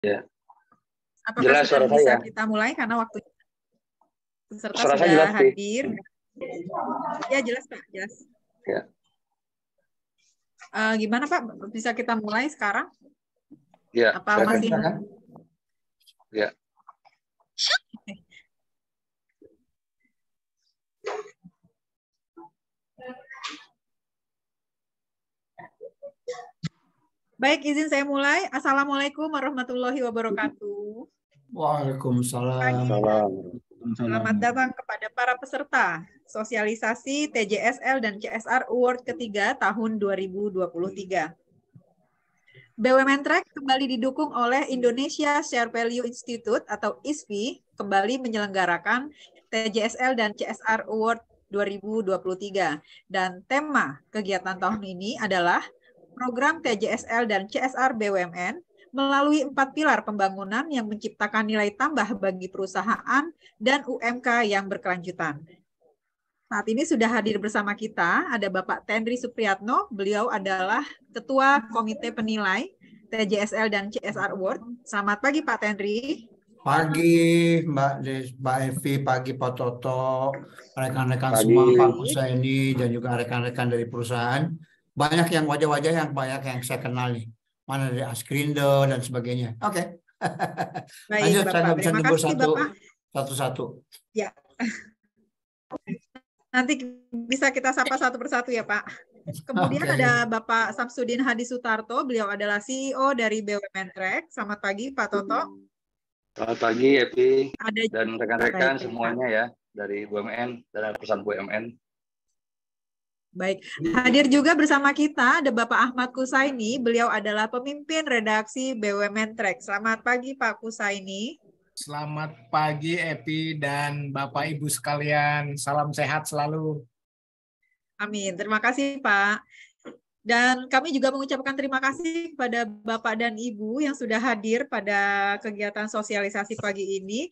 Ya. Apakah Jelas sudah suara bisa saya. kita mulai karena waktu peserta Suara saya sudah jelas, Pi. hadir? Ya, jelas Pak, jelas. Ya. Gimana Pak? Bisa kita mulai sekarang? Ya. Apa masih? Ya. Baik, izin saya mulai. Assalamualaikum warahmatullahi wabarakatuh. Waalaikumsalam. Selamat datang kepada para peserta sosialisasi TJSL dan CSR Award ketiga tahun 2023. BUMN Track kembali didukung oleh Indonesia Share Value Institute atau ISVI kembali menyelenggarakan TJSL dan CSR Award 2023. Dan tema kegiatan tahun ini adalah program TJSL dan CSR BUMN melalui 4 pilar pembangunan yang menciptakan nilai tambah bagi perusahaan dan UMK yang berkelanjutan. Saat ini sudah hadir bersama kita ada Bapak Tendri Supriyatno, beliau adalah Ketua Komite Penilai TJSL dan CSR Award. Selamat pagi Pak Tendri. Pagi Mbak Evi, pagi Pak Toto, rekan-rekan semua, Pak Kusaini dan juga rekan-rekan dari perusahaan. Banyak yang wajah-wajah yang banyak yang saya kenal nih. Mana dari Askrindo dan sebagainya. Oke. Baik, Lanjut, Bapak. saya nggak bisa Terima nyebut kasih, Bapak. satu-satu. Ya. Nanti bisa kita sapa satu persatu ya, Pak. Kemudian ada Bapak Samsudin Hadi Sutarto, beliau adalah CEO dari BUMN Track. Selamat pagi, Pak Toto. Selamat pagi, Epi. Dan rekan-rekan semuanya ya, dari BUMN, dan perusahaan BUMN. Baik, hadir juga bersama kita ada Bapak Ahmad Kusaini, beliau adalah pemimpin redaksi BUMN Track. Selamat pagi Pak Kusaini. Selamat pagi Epi dan Bapak Ibu sekalian, salam sehat selalu. Amin, terima kasih Pak. Dan kami juga mengucapkan terima kasih kepada Bapak dan Ibu yang sudah hadir pada kegiatan sosialisasi pagi ini.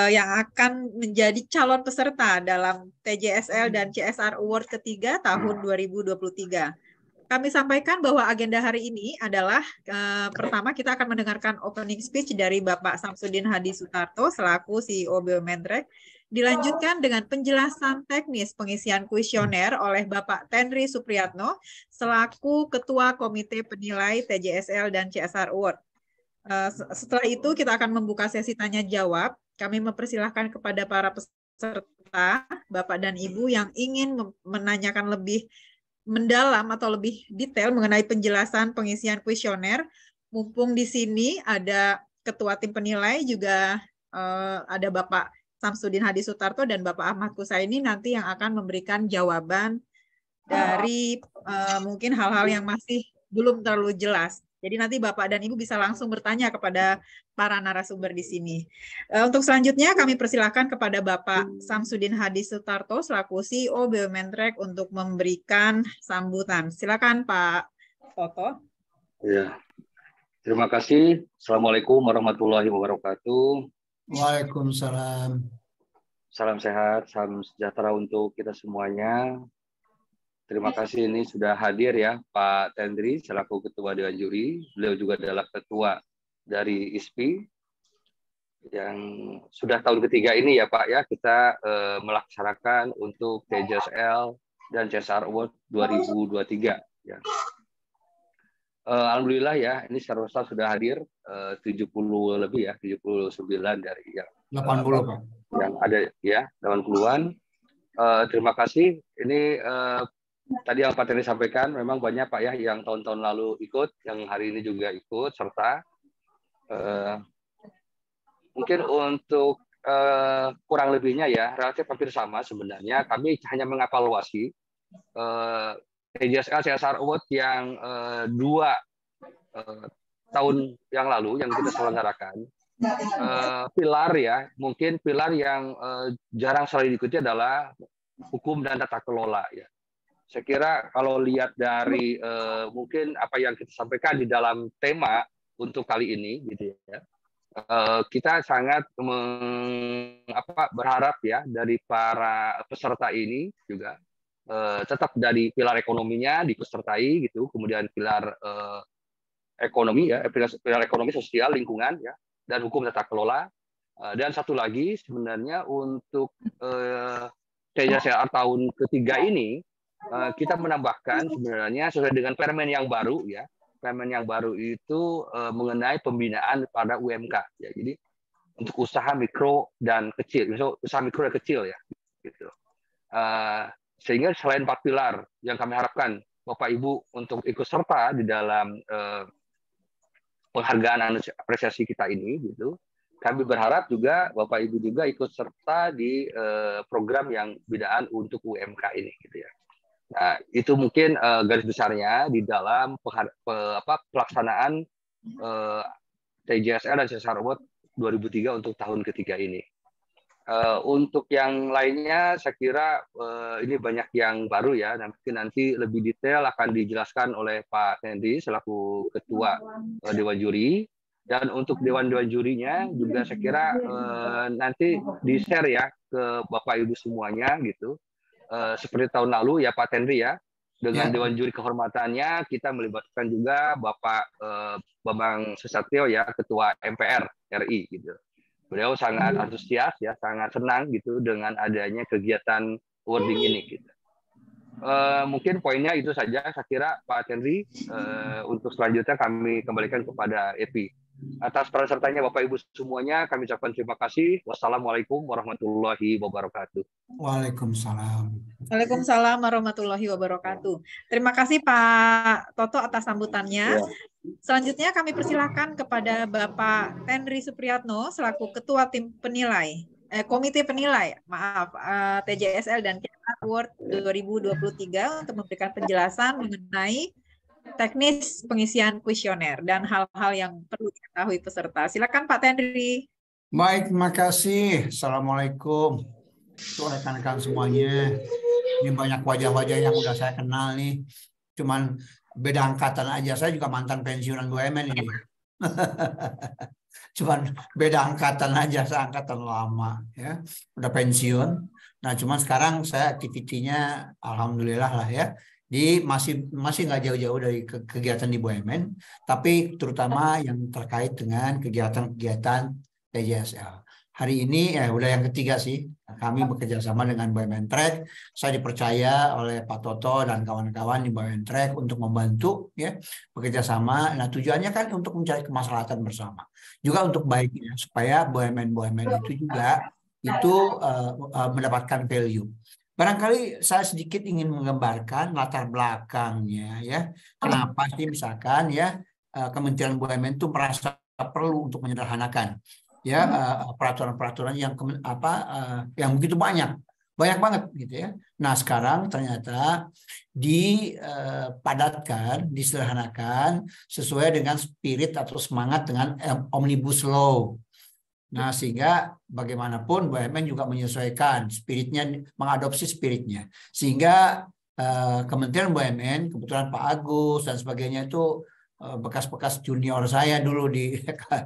Yang akan menjadi calon peserta dalam TJSL dan CSR Award ketiga tahun 2023. Kami sampaikan bahwa agenda hari ini adalah pertama kita akan mendengarkan opening speech dari Bapak Samsudin Hadi Sutarto selaku CEO BUMN Track. Dilanjutkan dengan penjelasan teknis pengisian kuesioner oleh Bapak Tendri Supriyatno selaku Ketua Komite Penilai TJSL dan CSR Award. Setelah itu kita akan membuka sesi tanya jawab. Kami mempersilahkan kepada para peserta, Bapak dan Ibu yang ingin menanyakan lebih mendalam atau lebih detail mengenai penjelasan pengisian kuesioner. Mumpung di sini ada Ketua Tim Penilai, juga ada Bapak Samsudin Hadi Sutarto dan Bapak Ahmad Kusaini nanti yang akan memberikan jawaban dari mungkin hal-hal yang masih belum terlalu jelas. Jadi nanti Bapak dan Ibu bisa langsung bertanya kepada para narasumber di sini. Untuk selanjutnya kami persilahkan kepada Bapak Samsudin Hadi Sutarto selaku CEO BUMN Track untuk memberikan sambutan. Silakan Pak Toto. Ya. Terima kasih. Assalamualaikum warahmatullahi wabarakatuh. Waalaikumsalam. Salam sehat, salam sejahtera untuk kita semuanya. Terima kasih ini sudah hadir ya Pak Tendri selaku Ketua Dewan Juri. Beliau juga adalah Ketua dari ISPI yang sudah tahun ketiga ini ya Pak ya kita melaksanakan untuk TJSL dan CSR Award 2023 ya. Alhamdulillah ya ini secara besar sudah hadir 70 lebih ya 79 dari yang 80 Pak. Yang ada ya 80-an. Terima kasih ini tadi yang Pak Tendri sampaikan memang banyak Pak ya yang tahun-tahun lalu ikut, yang hari ini juga ikut serta mungkin untuk kurang lebihnya ya relatif hampir sama sebenarnya. Kami hanya mengevaluasi TJSL CSR Award yang 2 tahun yang lalu yang kita selenggarakan. Pilar ya, mungkin pilar yang jarang sekali diikuti adalah hukum dan tata kelola ya. Saya kira kalau lihat dari mungkin apa yang kita sampaikan di dalam tema untuk kali ini, gitu ya, kita sangat berharap ya dari para peserta ini juga tetap dari pilar ekonominya dipesertai gitu, kemudian pilar ekonomi ya, pilar ekonomi, sosial, lingkungan ya, dan hukum tata kelola. Dan satu lagi sebenarnya untuk TJSR tahun ketiga ini kita menambahkan sebenarnya sesuai dengan permen yang baru ya. Permen yang baru itu mengenai pembinaan pada UMK ya. Jadi untuk usaha mikro dan kecil, misalnya usaha mikro dan kecil ya, gitu. Sehingga selain 4 pilar yang kami harapkan Bapak Ibu untuk ikut serta di dalam penghargaan apresiasi kita ini, gitu. Kami berharap juga Bapak Ibu juga ikut serta di program yang bidaan untuk UMK ini, gitu ya. Nah, itu mungkin garis besarnya di dalam pelaksanaan TJSR dan CSR Award 2003 untuk tahun ketiga ini. Untuk yang lainnya, saya kira ini banyak yang baru ya. Nanti lebih detail akan dijelaskan oleh Pak Henry selaku Ketua Dewan Juri. Dan untuk dewan-dewan jurinya juga saya kira nanti di-share ya ke Bapak Ibu semuanya gitu. Seperti tahun lalu ya Pak Henry ya, dengan dewan juri kehormatannya kita melibatkan juga Bapak Bambang Susatyo ya, Ketua MPR RI gitu. Beliau sangat antusias ya, sangat senang gitu dengan adanya kegiatan awarding ini gitu. Mungkin poinnya itu saja saya kira Pak Henry. Untuk selanjutnya kami kembalikan kepada Epi. Atas peran sertanya Bapak Ibu semuanya kami ucapkan terima kasih. Wassalamualaikum warahmatullahi wabarakatuh. Waalaikumsalam. Waalaikumsalam warahmatullahi wabarakatuh. Terima kasih Pak Toto atas sambutannya. Selanjutnya kami persilahkan kepada Bapak Henry Supriyatno selaku Ketua Tim Penilai, Komite Penilai, TJSL dan CSR Award 2023 untuk memberikan penjelasan mengenai teknis pengisian kuesioner dan hal-hal yang perlu diketahui peserta. Silakan Pak Henry. Baik, terima kasih. Assalamualaikum untuk rekan-rekan semuanya. Ini banyak wajah-wajah yang udah saya kenal nih. Cuman beda angkatan aja. Saya juga mantan pensiunan BUMN ini. Cuman beda angkatan aja, saya angkatan lama ya. Udah pensiun. Nah, cuman sekarang saya aktivitinya alhamdulillah lah ya. Masih nggak jauh-jauh dari kegiatan di BUMN, tapi terutama yang terkait dengan kegiatan-kegiatan TJSL. Hari ini udah yang ketiga sih, kami bekerja sama dengan BUMN Track. Saya dipercaya oleh Pak Toto dan kawan-kawan di BUMN Track untuk membantu ya bekerja sama. Nah, tujuannya kan untuk mencari kemaslahatan bersama, juga untuk baiknya supaya BUMN itu juga itu mendapatkan value. Barangkali saya sedikit ingin menggambarkan latar belakangnya ya. Kenapa sih misalkan ya Kementerian BUMN itu merasa perlu untuk menyederhanakan ya peraturan-peraturan yang yang begitu banyak banget gitu ya. Nah, sekarang ternyata dipadatkan, disederhanakan sesuai dengan spirit atau semangat dengan Omnibus Law. Nah, sehingga bagaimanapun BUMN juga menyesuaikan spiritnya, mengadopsi spiritnya. Sehingga Kementerian BUMN, kebetulan Pak Agus dan sebagainya itu bekas-bekas junior saya dulu di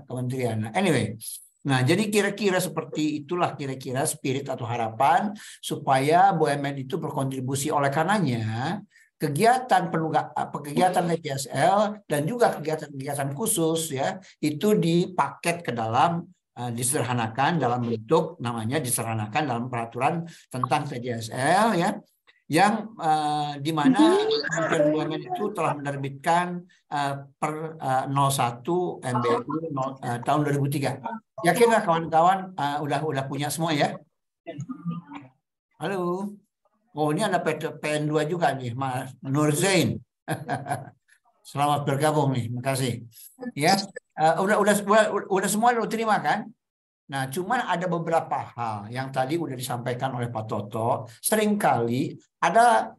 kementerian. Nah, anyway, nah jadi kira-kira seperti itulah kira-kira spirit atau harapan supaya BUMN itu berkontribusi. Oleh karenanya kegiatan TJSL dan juga kegiatan-kegiatan khusus ya itu dipaket ke dalam disederhanakan dalam bentuk namanya disederhanakan dalam peraturan tentang TJSL ya yang di mana Kementerian BUMN itu telah menerbitkan per 01 MBU tahun 2003. Yakinlah kawan-kawan udah punya semua ya? Halo. Oh, ini ada PN2 juga nih, Mas Nur Zain. Selamat bergabung nih, makasih. Ya, udah semua lo terima kan? Nah, cuman ada beberapa hal yang tadi udah disampaikan oleh Pak Toto. Seringkali ada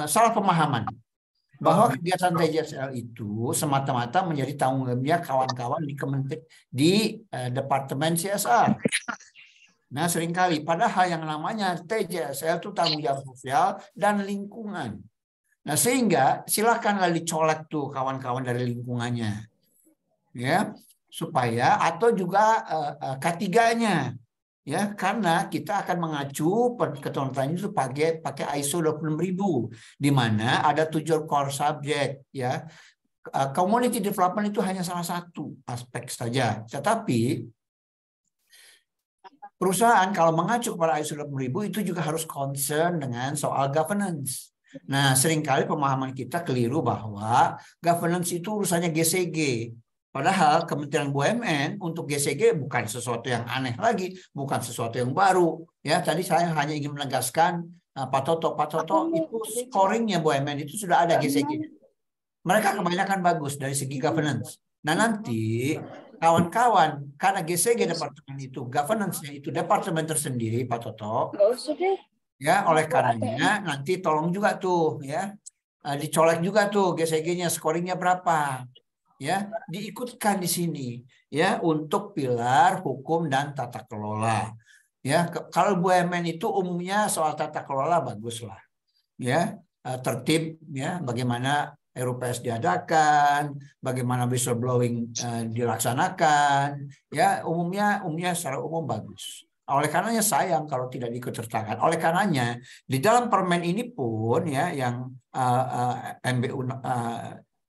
salah pemahaman bahwa kegiatan TJSL itu semata-mata menjadi tanggung jawabnya kawan-kawan di Departemen CSR. Nah, seringkali padahal yang namanya TJSL itu tanggung jawab sosial dan lingkungan. Nah, sehingga silakanlah dicolek tuh kawan-kawan dari lingkungannya. Ya, supaya atau juga K3-nya. Ya, karena kita akan mengacu ketentuan itu pakai ISO 26000 di mana ada 7 core subject ya. Community development itu hanya salah satu aspek saja. Tetapi perusahaan kalau mengacu kepada ISO 26000 itu juga harus concern dengan soal governance. Nah, seringkali pemahaman kita keliru bahwa governance itu urusannya GCG. Padahal Kementerian BUMN untuk GCG bukan sesuatu yang aneh lagi, bukan sesuatu yang baru. Ya, tadi saya hanya ingin menegaskan Pak Toto itu scoringnya BUMN itu sudah ada GCG. Mereka kebanyakan bagus dari segi governance. Nah, nanti kawan-kawan, karena GCG departemen itu governance-nya itu departemen tersendiri, Pak Toto. Ya, oleh karenanya nanti tolong juga tuh ya dicolek juga tuh GCG-nya scoringnya berapa. Ya, diikutkan di sini ya untuk pilar hukum dan tata kelola. Ya, kalau BUMN itu umumnya soal tata kelola baguslah. Ya, tertib ya, bagaimana RUPS diadakan, bagaimana whistleblowing dilaksanakan, ya umumnya secara umum bagus. Oleh karenanya sayang kalau tidak diikut sertakan. Oleh karenanya di dalam permen ini pun ya yang MBU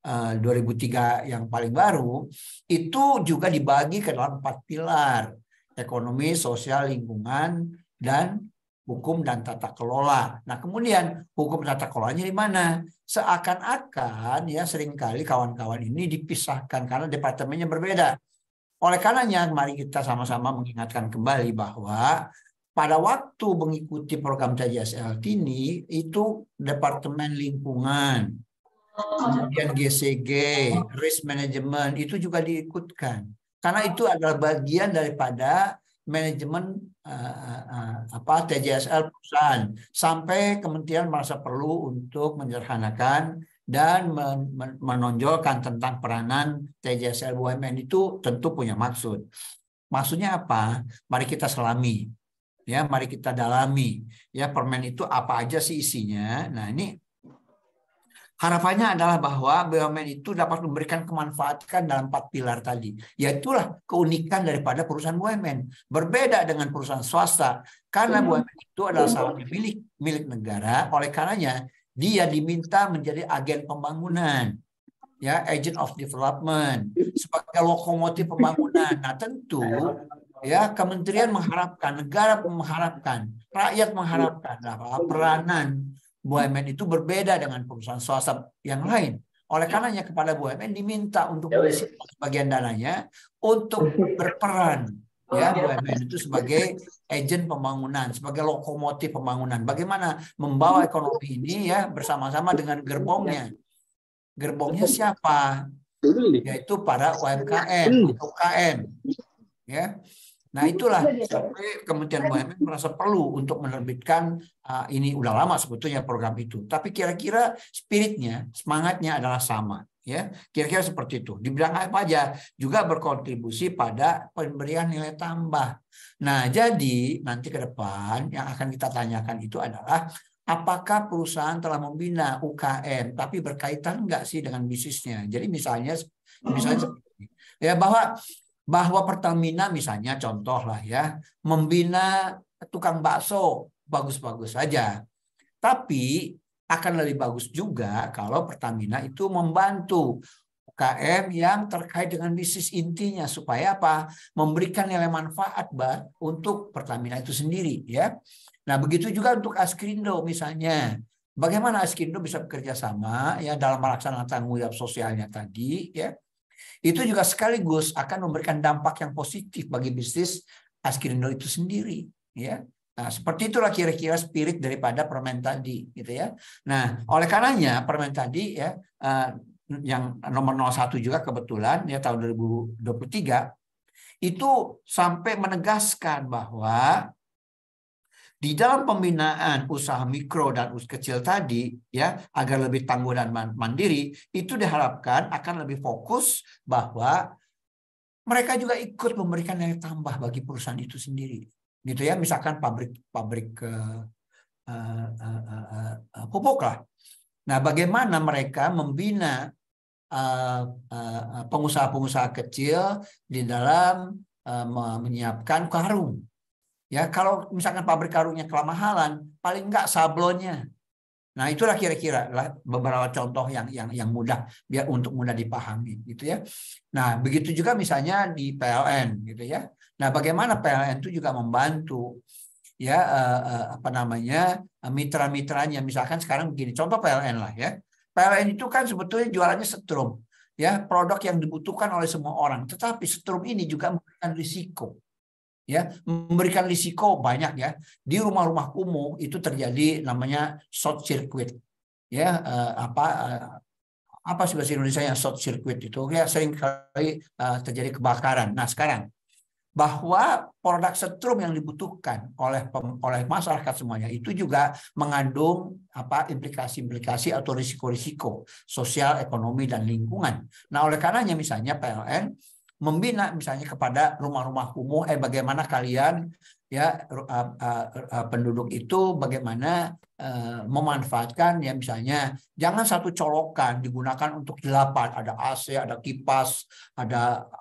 2003 yang paling baru itu juga dibagi ke dalam 4 pilar: ekonomi, sosial, lingkungan, dan hukum dan tata kelola. Nah, kemudian hukum tata kelolanya di mana? Seakan-akan ya seringkali kawan-kawan ini dipisahkan karena departemennya berbeda. Oleh karenanya, mari kita sama-sama mengingatkan kembali bahwa pada waktu mengikuti program TJSL ini itu Departemen Lingkungan, kemudian GCG, Risk Management itu juga diikutkan. Karena itu adalah bagian daripada manajemen TJSL perusahaan, sampai kementerian merasa perlu untuk menyederhanakan dan menonjolkan tentang peranan TJSL BUMN itu tentu punya maksud. Maksudnya apa? Mari kita selami, ya, mari kita dalami, ya permen itu apa aja sih isinya. Nah, ini harapannya adalah bahwa BUMN itu dapat memberikan kemanfaatan dalam 4 pilar tadi. Yaitulah keunikan daripada perusahaan BUMN. Berbeda dengan perusahaan swasta. Karena BUMN itu adalah saham milik negara. Oleh karenanya, dia diminta menjadi agen pembangunan. Ya, agent of development. Sebagai lokomotif pembangunan. Nah, tentu ya kementerian mengharapkan, negara mengharapkan, rakyat mengharapkan peranan BUMN itu berbeda dengan perusahaan swasta yang lain. Oleh karenanya kepada BUMN diminta untuk mengisi bagian dananya untuk berperan. Ya, BUMN itu sebagai agen pembangunan, sebagai lokomotif pembangunan. Bagaimana membawa ekonomi ini ya bersama-sama dengan gerbongnya. Gerbongnya siapa? Yaitu para UMKM atau UKM. Ya. Nah, itulah sampai Kementerian BUMN merasa perlu untuk menerbitkan ini udah lama sebetulnya program itu. Tapi kira-kira spiritnya, semangatnya adalah sama, ya. Kira-kira seperti itu. Di bidang apa aja juga berkontribusi pada pemberian nilai tambah. Nah, jadi nanti ke depan yang akan kita tanyakan itu adalah apakah perusahaan telah membina UKM tapi berkaitan enggak sih dengan bisnisnya. Jadi misalnya seperti ya bahwa Pertamina misalnya contoh lah ya, membina tukang bakso bagus-bagus saja. Tapi akan lebih bagus juga kalau Pertamina itu membantu UKM yang terkait dengan bisnis intinya supaya apa? Memberikan nilai manfaat untuk Pertamina itu sendiri ya. Nah, begitu juga untuk Askrindo misalnya. Bagaimana Askrindo bisa bekerja sama ya dalam melaksanakan tanggung jawab sosialnya tadi ya. Itu juga sekaligus akan memberikan dampak yang positif bagi bisnis Askrindo itu sendiri ya. Nah, seperti itulah kira-kira spirit daripada permen tadi gitu ya. Nah, oleh karenanya permen tadi ya yang nomor 01 juga kebetulan ya tahun 2023 itu sampai menegaskan bahwa di dalam pembinaan usaha mikro dan usaha kecil tadi ya agar lebih tangguh dan mandiri itu diharapkan akan lebih fokus bahwa mereka juga ikut memberikan nilai tambah bagi perusahaan itu sendiri gitu ya, misalkan pabrik pupuk lah. Nah, bagaimana mereka membina pengusaha-pengusaha kecil di dalam menyiapkan karung Ya, kalau misalkan pabrik karungnya kelamahalan, paling enggak sablonnya. Nah, itulah kira-kira beberapa contoh yang mudah biar untuk mudah dipahami gitu ya. Nah, begitu juga misalnya di PLN gitu ya. Nah, bagaimana PLN itu juga membantu ya apa namanya mitra-mitranya. Misalkan sekarang begini, contoh PLN lah ya. PLN itu kan sebetulnya jualannya setrum, ya, produk yang dibutuhkan oleh semua orang. Tetapi setrum ini juga memberikan risiko. Ya, memberikan risiko banyak ya. Di rumah-rumah kumuh itu terjadi namanya short circuit. Ya, apa sih bahasa Indonesia yang short circuit itu? Ya, sering kali terjadi kebakaran. Nah, sekarang bahwa produk setrum yang dibutuhkan oleh masyarakat semuanya itu juga mengandung implikasi-implikasi atau risiko-risiko sosial, ekonomi, dan lingkungan. Nah, oleh karenanya misalnya PLN membina misalnya kepada rumah-rumah kumuh, bagaimana kalian ya penduduk itu bagaimana memanfaatkan ya misalnya jangan satu colokan digunakan untuk 8, ada AC, ada kipas, ada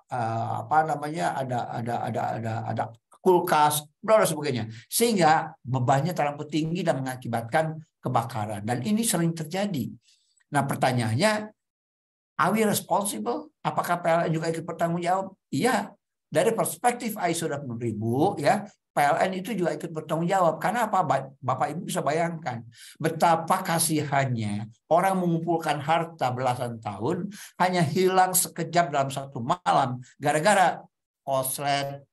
ada kulkas, dan sebagainya, sehingga bebannya terlalu tinggi dan mengakibatkan kebakaran, dan ini sering terjadi. Nah, pertanyaannya, are we responsible? Apakah PLN juga ikut bertanggung jawab? Iya, dari perspektif ISO 26000 ya, PLN itu juga ikut bertanggung jawab. Karena apa? Bapak Ibu bisa bayangkan betapa kasihannya orang mengumpulkan harta belasan tahun hanya hilang sekejap dalam satu malam gara-gara koslet.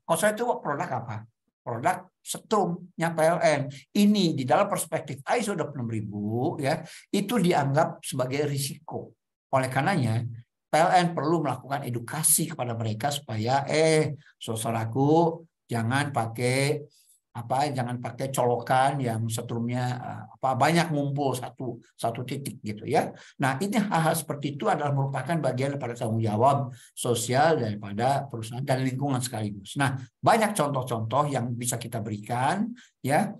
Koslet itu produk apa? Produk setrumnya PLN. Ini di dalam perspektif ISO 26000 ya, itu dianggap sebagai risiko. Oleh karenanya PLN perlu melakukan edukasi kepada mereka supaya saudaraku jangan pakai colokan yang setrumnya banyak ngumpul satu titik gitu ya. Nah, ini hal-hal seperti itu adalah merupakan bagian daripada tanggung jawab sosial daripada perusahaan dan lingkungan sekaligus. Nah, banyak contoh-contoh yang bisa kita berikan ya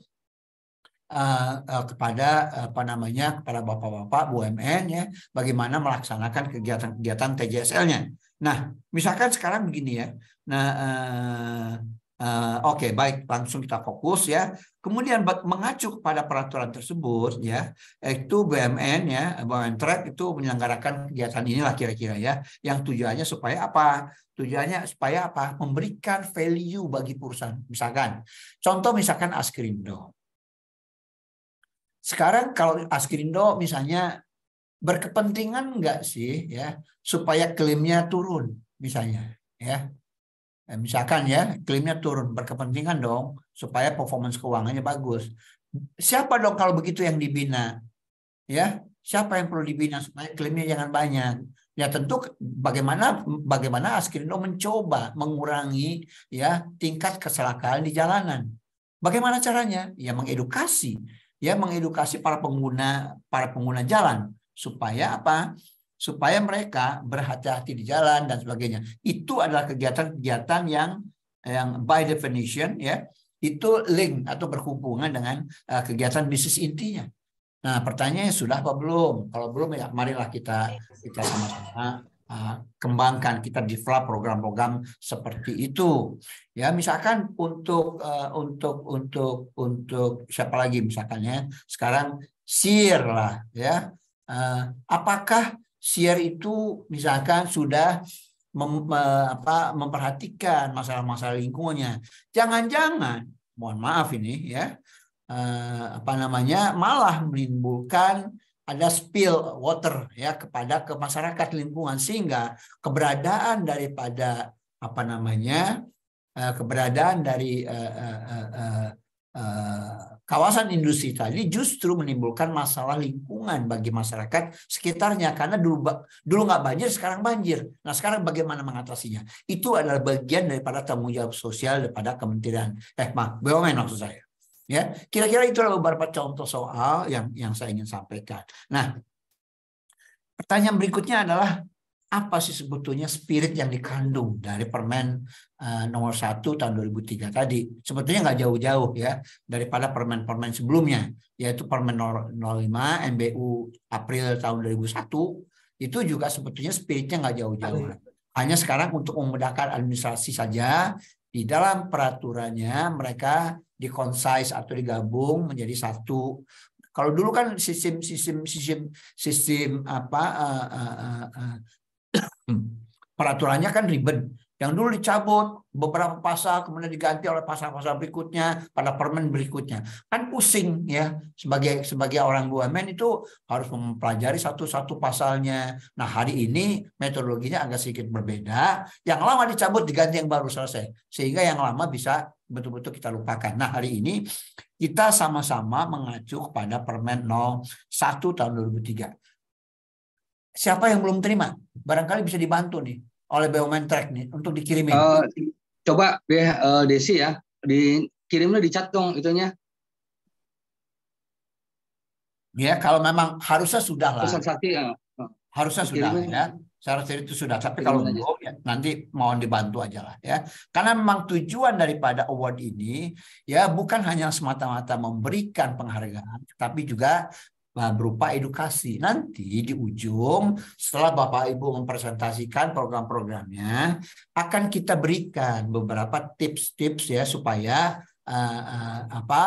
kepada kepada bapak-bapak BUMN ya, bagaimana melaksanakan kegiatan-kegiatan TJSL-nya. Nah, misalkan sekarang begini ya. Nah, oke, baik, langsung kita fokus ya. Kemudian mengacu kepada peraturan tersebut ya, itu BUMN ya, BUMN Track itu menyelenggarakan kegiatan inilah kira-kira ya, yang tujuannya supaya apa? Tujuannya supaya apa? Memberikan value bagi perusahaan. Misalkan, contoh misalkan Askrindo. Sekarang kalau Askrindo misalnya berkepentingan enggak sih ya supaya klaimnya turun misalnya ya. Misalkan ya klaimnya turun, berkepentingan dong supaya performance keuangannya bagus. Siapa dong kalau begitu yang dibina? Ya, siapa yang perlu dibina supaya klaimnya jangan banyak? Ya tentu bagaimana Askrindo mencoba mengurangi ya tingkat kecelakaan di jalanan. Bagaimana caranya? Ya mengedukasi. Ya mengedukasi para pengguna jalan supaya apa? Supaya mereka berhati-hati di jalan dan sebagainya. Itu adalah kegiatan-kegiatan yang by definition ya itu link atau berhubungan dengan kegiatan bisnis intinya. Nah, pertanyaannya sudah apa belum? Kalau belum ya marilah kita sama-sama kembangkan, kita develop program-program seperti itu. Ya, misalkan untuk siapa lagi misalkannya sekarang SIR lah ya. Apakah SIR itu misalkan sudah memperhatikan masalah-masalah lingkungannya? Jangan-jangan, mohon maaf ini ya, malah menimbulkan ada spill water ya ke masyarakat lingkungan, sehingga keberadaan daripada keberadaan dari kawasan industri tadi justru menimbulkan masalah lingkungan bagi masyarakat sekitarnya, karena dulu nggak banjir, sekarang banjir. Nah, sekarang bagaimana mengatasinya? Itu adalah bagian daripada tanggung jawab sosial daripada Kementerian BUMN maksud saya. Ya, kira-kira itulah beberapa contoh soal yang saya ingin sampaikan. Nah, pertanyaan berikutnya adalah apa sih sebetulnya spirit yang dikandung dari Permen nomor 1 tahun 2003 tadi? Sebetulnya nggak jauh-jauh ya daripada permen-permen sebelumnya, yaitu Permen 05 MBU April tahun 2001. Itu juga sebetulnya spiritnya nggak jauh-jauh. Hanya sekarang untuk memudahkan administrasi saja, di dalam peraturannya mereka di-concise atau digabung menjadi satu. Kalau dulu kan sistem apa peraturannya kan ribet. Yang dulu dicabut beberapa pasal kemudian diganti oleh pasal-pasal berikutnya pada permen berikutnya. Kan pusing ya, sebagai orang BUMN itu harus mempelajari satu-satu pasalnya. Nah, hari ini metodologinya agak sedikit berbeda. Yang lama dicabut diganti yang baru, selesai. Sehingga yang lama bisa betul-betul kita lupakan. Nah, hari ini kita sama-sama mengacu kepada Permen 01 tahun 2003. Siapa yang belum terima? Barangkali bisa dibantu nih oleh BUMN Track nih untuk dikirimin. Coba deh Desi ya, dikirimnya di chat dong itunya. Ya, kalau memang harusnya sudah lah. Harusnya sudah dikirimin. ya. Saya rasa itu sudah. Tapi kalau belum ya, nanti mohon dibantu aja lah ya. Karena memang tujuan daripada award ini ya bukan hanya semata-mata memberikan penghargaan, tapi juga berupa edukasi. Nanti di ujung setelah Bapak Ibu mempresentasikan program-programnya, akan kita berikan beberapa tips-tips ya supaya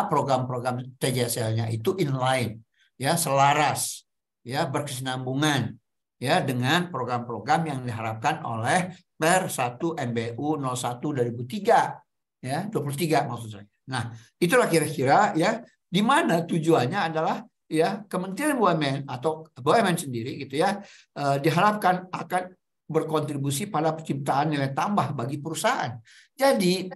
program-program TJSL-nya itu inline ya, selaras ya, berkesinambungan ya dengan program-program yang diharapkan oleh Per 1 MBU 01 2003 ya, 23 maksud saya. Nah, itulah kira-kira ya di mana tujuannya adalah ya Kementerian BUMN atau BUMN sendiri gitu ya diharapkan akan berkontribusi pada penciptaan nilai tambah bagi perusahaan. Jadi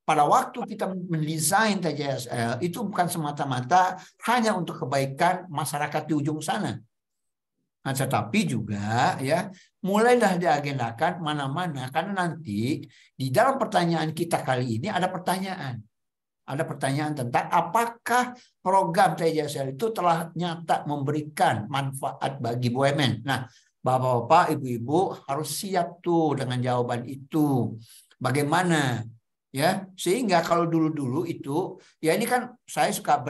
pada waktu kita mendesain TJSL itu bukan semata-mata hanya untuk kebaikan masyarakat di ujung sana. Nah, tetapi juga ya mulailah diagendakan mana-mana karena nanti di dalam pertanyaan kita kali ini ada pertanyaan. Ada pertanyaan tentang apakah program TJSL itu telah nyata memberikan manfaat bagi BUMN. Nah, Bapak-bapak, Ibu-ibu harus siap tuh dengan jawaban itu. Bagaimana? Ya, sehingga kalau dulu-dulu itu ya ini kan saya suka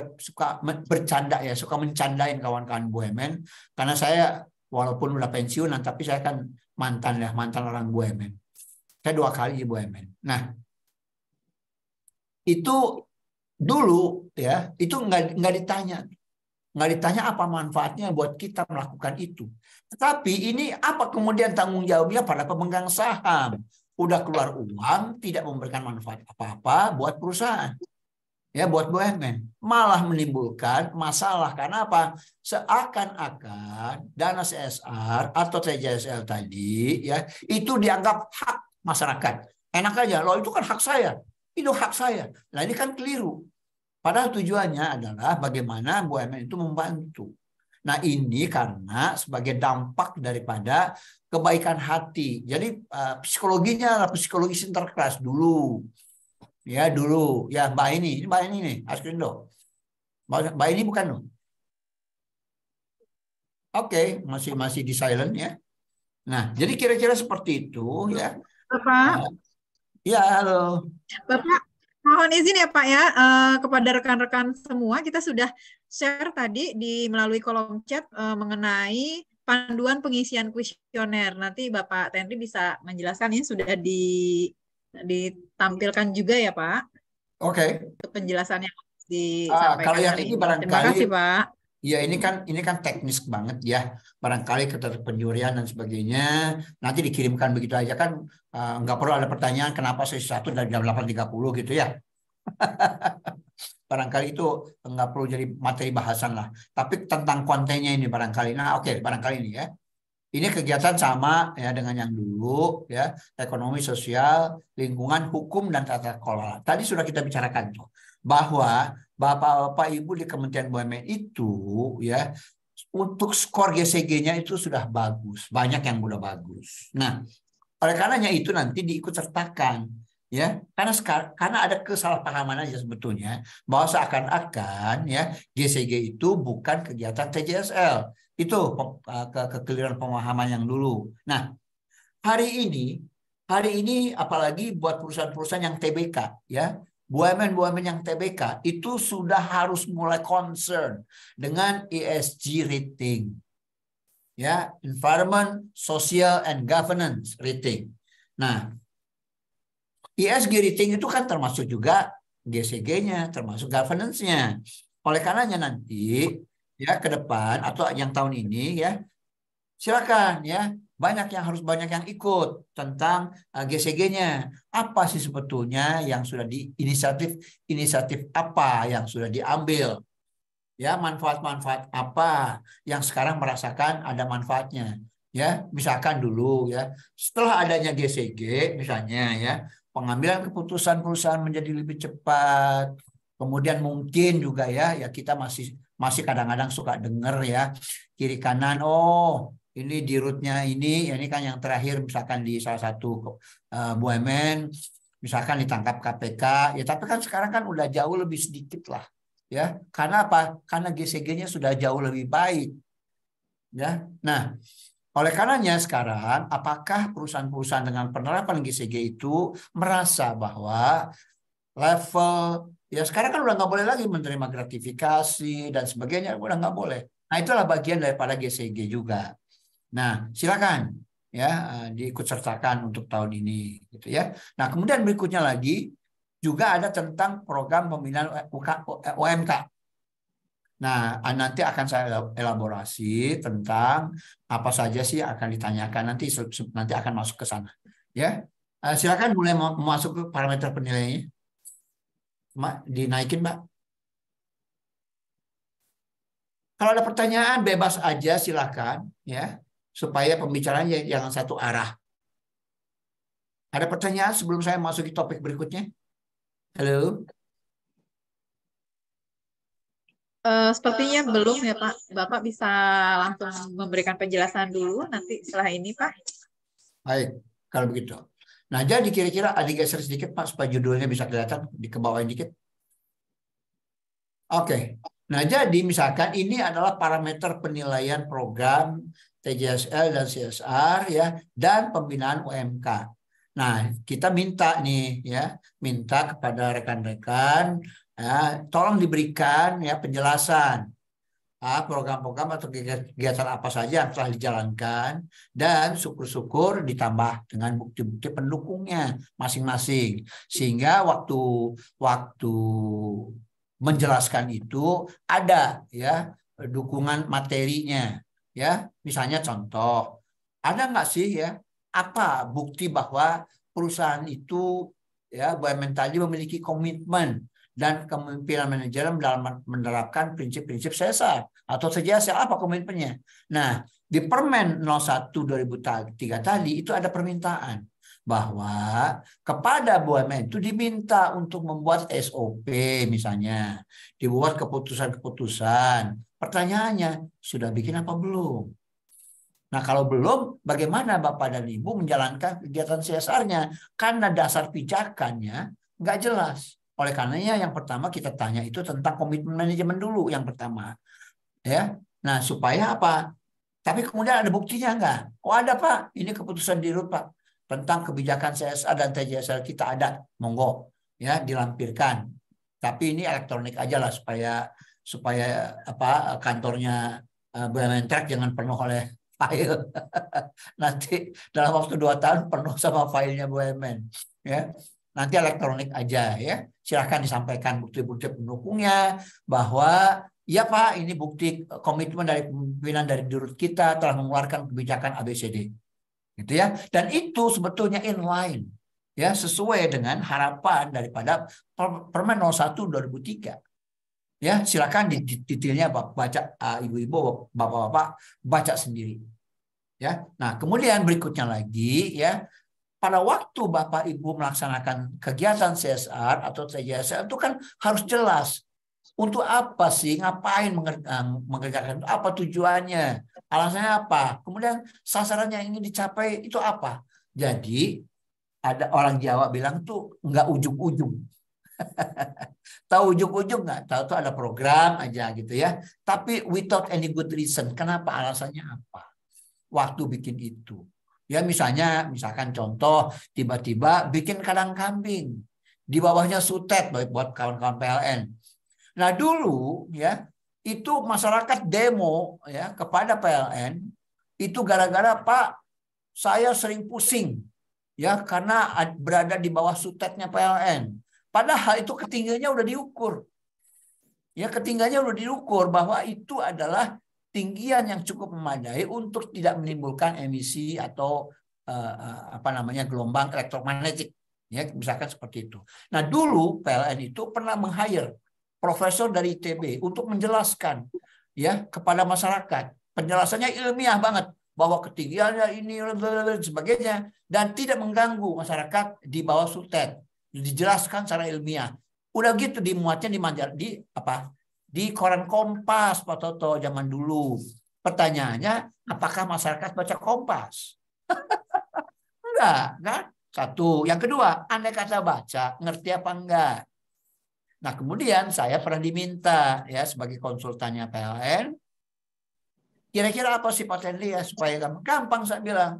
bercanda ya, suka mencandain kawan-kawan BUMN karena saya walaupun udah pensiunan tapi saya kan mantan orang BUMN. Saya 2 kali di BUMN. Nah, itu dulu ya itu nggak ditanya apa manfaatnya buat kita melakukan itu. Tetapi ini apa kemudian tanggung jawabnya pada pemegang saham? Udah keluar uang tidak memberikan manfaat apa-apa buat perusahaan. Ya buat BUMN. Malah menimbulkan masalah karena apa? Seakan-akan dana CSR atau TJSL tadi ya itu dianggap hak masyarakat. Enak aja, loh itu kan hak saya. Itu hak saya. Nah ini kan keliru. Padahal tujuannya adalah bagaimana BUMN itu membantu. Nah ini karena sebagai dampak daripada kebaikan hati. Jadi psikologinya psikologi sinterklas dulu. Ya dulu. Ya Mbak ini nih, Askrindo. Mbak ini bukan loh. Oke, masih di silent ya. Nah, jadi kira-kira seperti itu ya. Bapak. Ya, halo. Bapak, mohon izin ya Pak ya, kepada rekan-rekan semua, kita sudah share tadi melalui kolom chat mengenai panduan pengisian kuesioner. Nanti Bapak Tenri bisa menjelaskan, ini sudah ditampilkan juga ya Pak. Oke. Penjelasannya disampaikan. Kalau yang ini barangkali. Terima kasih Pak. Ya ini kan teknis banget ya, barangkali ketentuan penjurian dan sebagainya nanti dikirimkan begitu aja kan, nggak perlu ada pertanyaan kenapa sesi 1 dari jam 8.30 gitu ya. Barangkali itu nggak perlu jadi materi bahasan lah, tapi tentang kontennya ini barangkali. Nah oke, barangkali ini ya. Ini kegiatan sama ya dengan yang dulu ya, ekonomi, sosial, lingkungan, hukum dan tata kelola. Tadi sudah kita bicarakan tuh bahwa Bapak-bapak Ibu di Kementerian BUMN itu ya untuk skor GCG-nya itu sudah bagus, banyak yang udah bagus. Nah, oleh karenanya itu nanti diikut sertakan ya, karena ada kesalahpahaman aja sebetulnya bahwa seakan-akan ya GCG itu bukan kegiatan TJSL. Itu kekeliruan pemahaman yang dulu. Nah, hari ini apalagi buat perusahaan-perusahaan yang TBK ya, BUMN yang TBK itu sudah harus mulai concern dengan ESG rating. Ya, environment, social and governance rating. Nah, ESG rating itu kan termasuk juga GCG-nya, termasuk governance-nya. Oleh karenanya nanti ya ke depan atau yang tahun ini ya silakan ya banyak yang ikut tentang GCG-nya. Apa sih sebetulnya yang sudah inisiatif apa yang sudah diambil? Ya, manfaat-manfaat apa yang sekarang merasakan ada manfaatnya. Ya, misalkan dulu ya, setelah adanya GCG misalnya ya, pengambilan keputusan perusahaan menjadi lebih cepat. Kemudian mungkin juga ya kita masih kadang-kadang suka dengar ya kiri kanan, oh ini dirutnya ini kan yang terakhir misalkan di salah satu BUMN misalkan ditangkap KPK ya, tapi kan sekarang kan udah jauh lebih sedikit lah ya, karena apa? Karena GCG-nya sudah jauh lebih baik ya. Nah, oleh karenanya sekarang apakah perusahaan-perusahaan dengan penerapan GCG itu merasa bahwa level ya sekarang kan udah nggak boleh lagi menerima gratifikasi dan sebagainya, udah nggak boleh. Nah, itulah bagian daripada GCG juga. Nah, silakan ya diikut sertakan untuk tahun ini gitu ya. Nah, kemudian berikutnya lagi juga ada tentang program pembinaan UMK. Nah, nanti akan saya elaborasi tentang apa saja sih akan ditanyakan nanti akan masuk ke sana. Ya, silakan mulai masuk ke parameter penilaiannya. Mbak, dinaikin, Mbak. Kalau ada pertanyaan bebas aja silakan ya, supaya pembicaraannya jangan satu arah. Ada pertanyaan sebelum saya masuk ke topik berikutnya? Halo. Sepertinya belum ya Pak. Bapak bisa langsung memberikan penjelasan dulu nanti setelah ini Pak. Baik, kalau begitu. Nah, jadi kira-kira ada geser sedikit Pak supaya judulnya bisa kelihatan di kebawahin dikit. Oke. Nah, jadi misalkan ini adalah parameter penilaian program TJSL dan CSR ya dan pembinaan UMK. Nah, kita minta nih ya, minta kepada rekan-rekan ya, tolong diberikan ya penjelasan program-program atau kegiatan apa saja yang telah dijalankan dan syukur-syukur ditambah dengan bukti-bukti pendukungnya masing-masing sehingga waktu menjelaskan itu ada ya dukungan materinya ya, misalnya contoh ada nggak sih ya apa bukti bahwa perusahaan itu ya BUMN tadi memiliki komitmen dan kepemimpinan manajemen dalam menerapkan prinsip-prinsip CSR atau TJSL apa komitmennya. Nah, di Permen 01 2003 tadi itu ada permintaan bahwa kepada BUMN itu diminta untuk membuat SOP misalnya, dibuat keputusan-keputusan. Pertanyaannya, sudah bikin apa belum? Nah, kalau belum, bagaimana Bapak dan Ibu menjalankan kegiatan CSR-nya? Karena dasar pijakannya nggak jelas. Oleh karenanya yang pertama kita tanya itu tentang komitmen manajemen dulu yang pertama. Ya. Nah, supaya apa? Tapi kemudian ada buktinya enggak? Oh, ada Pak. Ini keputusan Dirut Pak tentang kebijakan CSR dan TJSL kita ada. Monggo ya dilampirkan. Tapi ini elektronik aja lah supaya apa kantornya BUMN Track jangan penuh oleh file. Nanti dalam waktu 2 tahun penuh sama filenya BUMN ya. Nanti elektronik aja ya. Silahkan disampaikan bukti-bukti pendukungnya bahwa ya Pak, ini bukti komitmen dari pimpinan dari Dirut kita telah mengeluarkan kebijakan ABCD. Gitu ya. Dan itu sebetulnya inline ya, sesuai dengan harapan daripada Permen 01 2003. Ya, silakan detailnya baca ibu-ibu, bapak-bapak baca sendiri. Ya. Nah, kemudian berikutnya lagi ya, pada waktu Bapak Ibu melaksanakan kegiatan CSR atau TJSL itu kan harus jelas untuk apa sih, ngapain mengerjakan itu, apa tujuannya, alasannya apa, kemudian sasarannya yang ingin dicapai itu apa. Jadi ada orang Jawa bilang tuh nggak ujung-ujung. Tahu ujung-ujung nggak? Tahu tuh ada program aja gitu ya. Tapi without any good reason. Kenapa? Alasannya apa? Waktu bikin itu. Ya misalkan contoh tiba-tiba bikin kandang kambing. Di bawahnya sutet buat kawan-kawan PLN. Nah dulu ya itu masyarakat demo ya kepada PLN itu gara-gara Pak saya sering pusing ya karena berada di bawah sutetnya PLN. Padahal itu ketinggiannya udah diukur. Ya, ketinggiannya udah diukur bahwa itu adalah tinggian yang cukup memadai untuk tidak menimbulkan emisi atau gelombang elektromagnetik. Ya, misalkan seperti itu. Nah, dulu PLN itu pernah meng-hire profesor dari ITB untuk menjelaskan ya kepada masyarakat. Penjelasannya ilmiah banget bahwa ketinggiannya ini dan sebagainya dan tidak mengganggu masyarakat di bawah sutet. Dijelaskan secara ilmiah. Udah gitu dimuatnya di koran Kompas Pak Toto zaman dulu. Pertanyaannya, apakah masyarakat baca Kompas? Enggak, kan? Satu. Yang kedua, andai kata baca, ngerti apa enggak? Nah, kemudian saya pernah diminta ya sebagai konsultannya PLN, kira-kira apa sih Pak Tenli ya supaya gampang saya bilang,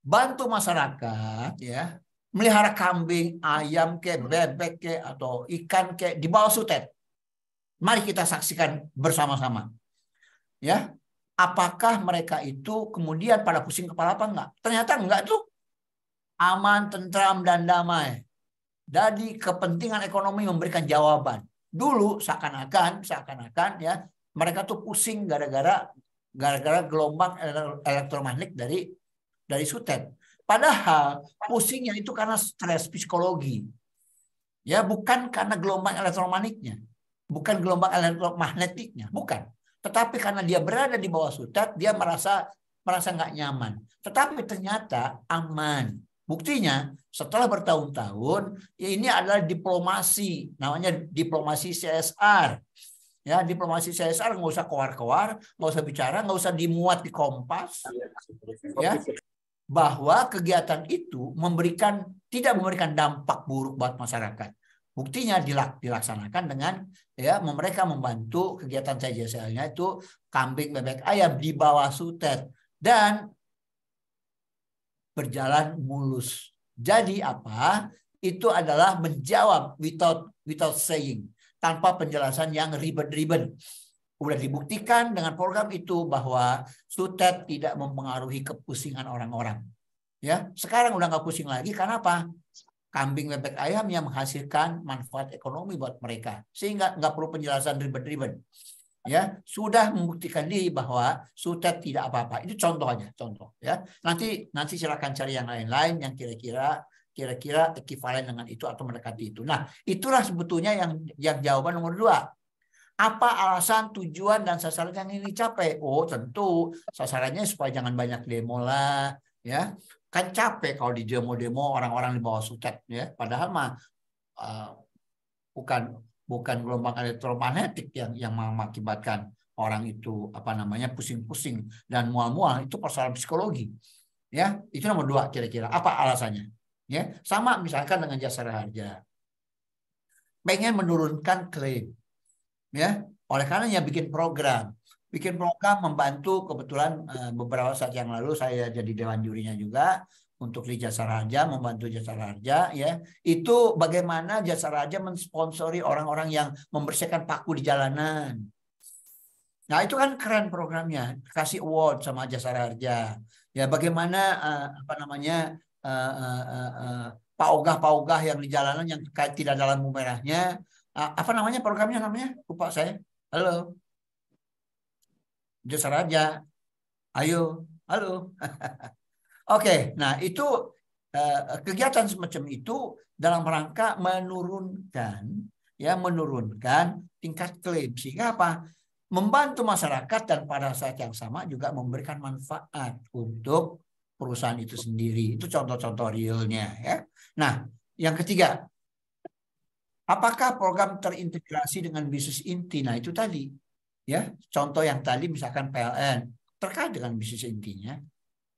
bantu masyarakat ya melihara kambing, ayam bebek atau ikan di bawah sutet. Mari kita saksikan bersama-sama. Ya, apakah mereka itu kemudian pada pusing kepala apa enggak? Ternyata enggak tuh. Aman, tentram dan damai. Jadi kepentingan ekonomi memberikan jawaban. Dulu seakan-akan ya mereka tuh pusing gara-gara gelombang elektromagnetik dari sutet. Padahal pusingnya itu karena stres psikologi. Ya, bukan karena gelombang elektromagnetiknya. Bukan gelombang elektromagnetiknya, bukan. Tetapi karena dia berada di bawah sutet, dia merasa nggak nyaman. Tetapi ternyata aman. Buktinya setelah bertahun-tahun, ya ini adalah diplomasi, namanya diplomasi CSR. Ya, diplomasi CSR nggak usah keluar-keluar, nggak usah bicara, nggak usah dimuat di Kompas. Ya, bahwa kegiatan itu tidak memberikan dampak buruk buat masyarakat. Buktinya dilaksanakan dengan ya mereka membantu kegiatan CJSL-nya itu kambing, bebek, ayam di bawah sutet dan berjalan mulus. Jadi apa? Itu adalah menjawab without saying, tanpa penjelasan yang ribet-ribet. Udah dibuktikan dengan program itu bahwa sutet tidak mempengaruhi kepusingan orang-orang. Ya, sekarang udah nggak pusing lagi karena apa? Kambing, bebek, ayam yang menghasilkan manfaat ekonomi buat mereka, sehingga nggak perlu penjelasan ribet-ribet. Ya, sudah membuktikan bahwa sutet tidak apa-apa. Itu contohnya, contoh. Ya, nanti silakan cari yang lain-lain yang kira-kira ekivalen dengan itu atau mendekati itu. Nah, itulah sebetulnya yang jawaban nomor 2. Apa alasan, tujuan, dan sasaran yang ini dicapai? Oh, tentu sasarannya supaya jangan banyak demo lah. Ya, kan capek kalau di demo-demo orang-orang di bawah sutet. Ya, padahal mah bukan gelombang elektromagnetik yang mengakibatkan orang itu pusing-pusing dan mual-mual. Itu persoalan psikologi. Ya, itu nomor 2 kira-kira. Apa alasannya? Ya, sama misalkan dengan Jasara Harja. Pengen menurunkan klaim. Ya, oleh karenanya bikin program membantu. Kebetulan beberapa saat yang lalu saya jadi dewan jurinya juga untuk di Jasara Harja, membantu Jasara Harja. Ya, itu bagaimana Jasara Harja mensponsori orang-orang yang membersihkan paku di jalanan. Nah, itu kan keren programnya, kasih award sama Jasara Harja. Ya, bagaimana Pak Ogah yang di jalanan yang tidak ada lampu merahnya. Apa namanya programnya lupa saya. Halo Jasara Harja, ayo, halo. Oke, nah itu kegiatan semacam itu dalam rangka menurunkan tingkat klaim, sehingga apa? Membantu masyarakat dan pada saat yang sama juga memberikan manfaat untuk perusahaan itu sendiri. Itu contoh-contoh realnya ya. Nah, yang ketiga, apakah program terintegrasi dengan bisnis inti? Nah, itu tadi. Ya, contoh yang tadi misalkan PLN terkait dengan bisnis intinya.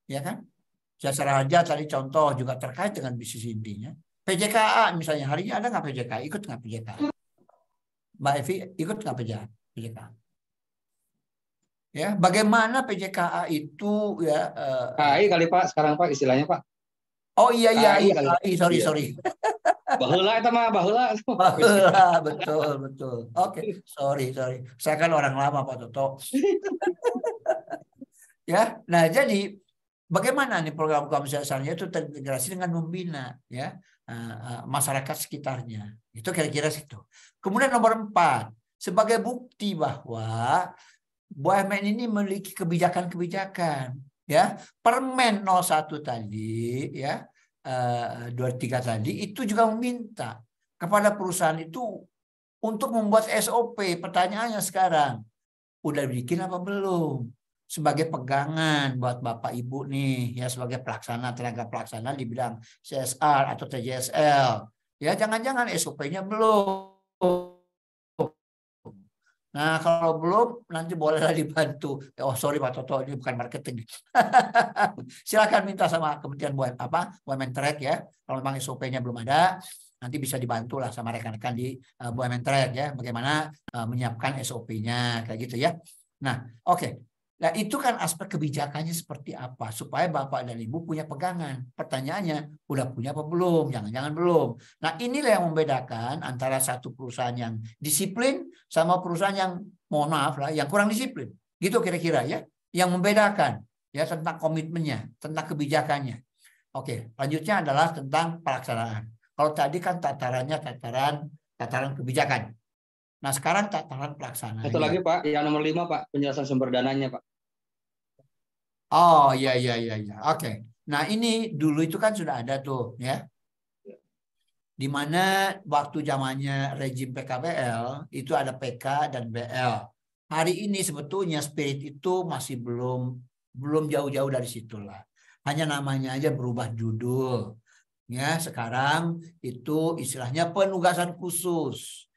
Ya kan? Jasara Harja tadi contoh juga terkait dengan bisnis intinya. PJKA misalnya, hari ini ada nggak PJKA? Ikut nggak PJKA? Mbak Evi, ikut nggak PJKA? Ya, bagaimana PJKA itu ya? KAI kali Pak, sekarang Pak istilahnya Pak. Oh iya, sorry. Baheula eta mah baheula. Baheula, betul. Oke, sorry. Saya kan orang lama Pak Toto. Ya, nah jadi Bagaimana nih program-program CSR-nya itu terintegrasi dengan membina ya masyarakat sekitarnya. Itu kira-kira situ. Kemudian nomor 4, sebagai bukti bahwa BUMN ini memiliki kebijakan-kebijakan ya. Permen 01 tadi ya 23 tadi itu juga meminta kepada perusahaan itu untuk membuat SOP. Pertanyaannya sekarang, udah bikin apa belum? Sebagai pegangan buat Bapak Ibu nih ya, sebagai pelaksana, tenaga pelaksana di bidang CSR atau TJSL. Ya, jangan-jangan SOP-nya belum. Nah, kalau belum nanti bolehlah dibantu. Oh, sorry Pak Toto, ini bukan marketing. Silakan minta sama Kementerian BUMN Track ya. Kalau memang SOP-nya belum ada, nanti bisa dibantu lah sama rekan-rekan di BUMN Track ya, bagaimana menyiapkan SOP-nya kayak gitu ya. Nah, oke. Nah, itu kan aspek kebijakannya seperti apa supaya Bapak dan Ibu punya pegangan. Pertanyaannya, udah punya apa belum? Jangan-jangan belum. Nah, inilah yang membedakan antara satu perusahaan yang disiplin sama perusahaan yang, mohon maaf lah, yang kurang disiplin. Gitu kira-kira ya. Yang membedakan ya tentang komitmennya, tentang kebijakannya. Oke, lanjutnya adalah tentang pelaksanaan. Kalau tadi kan tatarannya tataran kebijakan. Nah, sekarang tataran pelaksanaan. Satu lagi Pak, yang nomor 5 Pak, penjelasan sumber dananya Pak. Oh iya. Oke. Nah ini dulu itu kan sudah ada tuh ya. Di mana waktu zamannya rejim PKBL itu ada PK dan BL. Hari ini sebetulnya spirit itu masih belum jauh-jauh dari situlah. Hanya namanya aja berubah judul. Ya, sekarang itu istilahnya penugasan khusus.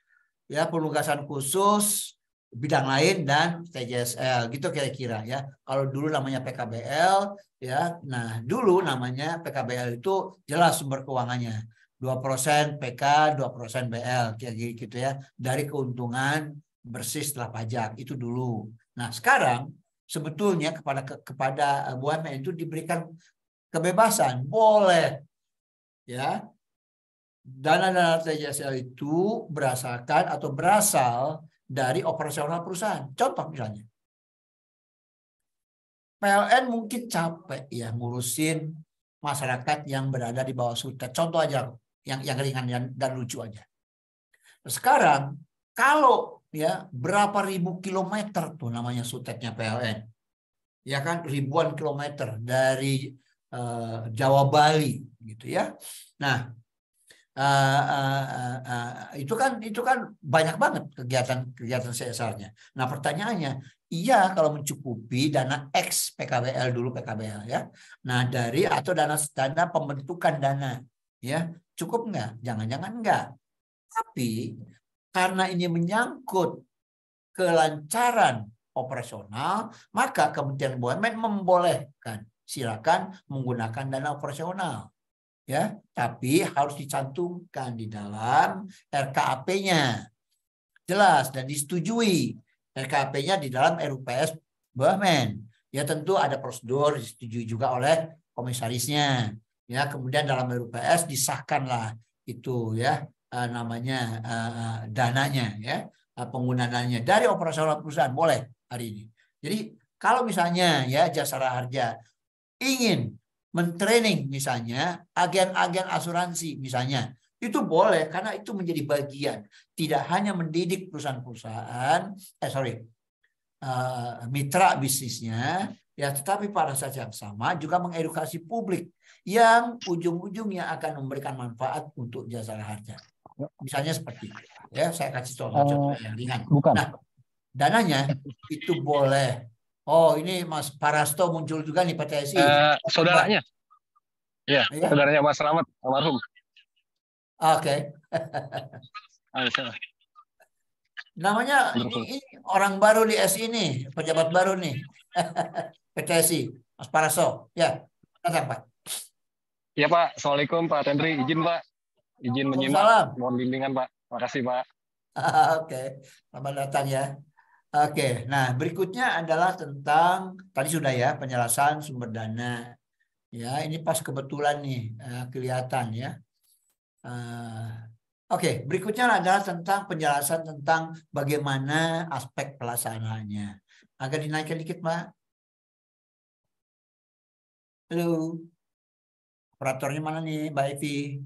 Ya, penugasan khusus bidang lain dan TJSL gitu kira-kira ya. Kalau dulu namanya PKBL ya. Nah, dulu namanya PKBL itu jelas sumber keuangannya. 2% PK, 2% BL kayak gitu ya. Dari keuntungan bersih setelah pajak itu dulu. Nah, sekarang sebetulnya kepada BUMN itu diberikan kebebasan, boleh ya. Dana-dana TJSL itu berasal dari operasional perusahaan. Contoh misalnya, PLN mungkin capek ya ngurusin masyarakat yang berada di bawah sutet. Contoh aja yang ringan dan lucu aja. Sekarang kalau ya berapa ribu kilometer tuh namanya sutetnya PLN, ya kan ribuan kilometer dari Jawa Bali gitu ya. Nah itu kan banyak banget kegiatan CSR-nya. Nah pertanyaannya, iya kalau mencukupi dana X PKBL dulu PKBL ya. Nah atau dana pembentukan dana ya cukup nggak? Jangan-jangan nggak. Tapi karena ini menyangkut kelancaran operasional, maka Kementerian BUMN membolehkan silakan menggunakan dana operasional. Ya, tapi harus dicantumkan di dalam RKAP-nya. Jelas dan disetujui. RKAP-nya di dalam RUPS BUMN. Ya tentu ada prosedur disetujui juga oleh komisarisnya. Ya, kemudian dalam RUPS disahkanlah itu ya namanya dananya ya, penggunaannya dari operasional perusahaan boleh hari ini. Jadi kalau misalnya ya Jasara Harja ingin mentraining misalnya agen-agen asuransi misalnya, itu boleh karena itu menjadi bagian, tidak hanya mendidik perusahaan-perusahaan mitra bisnisnya ya, tetapi pada saat yang sama juga mengedukasi publik yang ujung-ujungnya akan memberikan manfaat untuk Jasara Harja. Misalnya seperti itu ya, saya kasih contoh-contoh yang ringan. Bukan. Nah, dananya itu boleh. Oh, ini Mas Parasto muncul juga nih PTSI. Saudaranya. Ya, saudaranya Mas Slamet, almarhum. Oke. Namanya ini orang baru di SI ini, pejabat baru nih. PTSI, Mas Parasto. Ya, datang Pak. Ya Pak, Assalamualaikum Pak Tendri, izin Pak. Izin menyimak, mohon bimbingan Pak. Makasih Pak. Oke, selamat datang ya. Oke, nah berikutnya adalah tentang tadi sudah ya penjelasan sumber dana. Ya, ini pas kebetulan nih kelihatan ya. Oke, berikutnya adalah tentang penjelasan tentang bagaimana aspek pelaksanaannya. Agak dinaikkan dikit, Pak. Halo. Operatornya mana nih, Mbak Evi?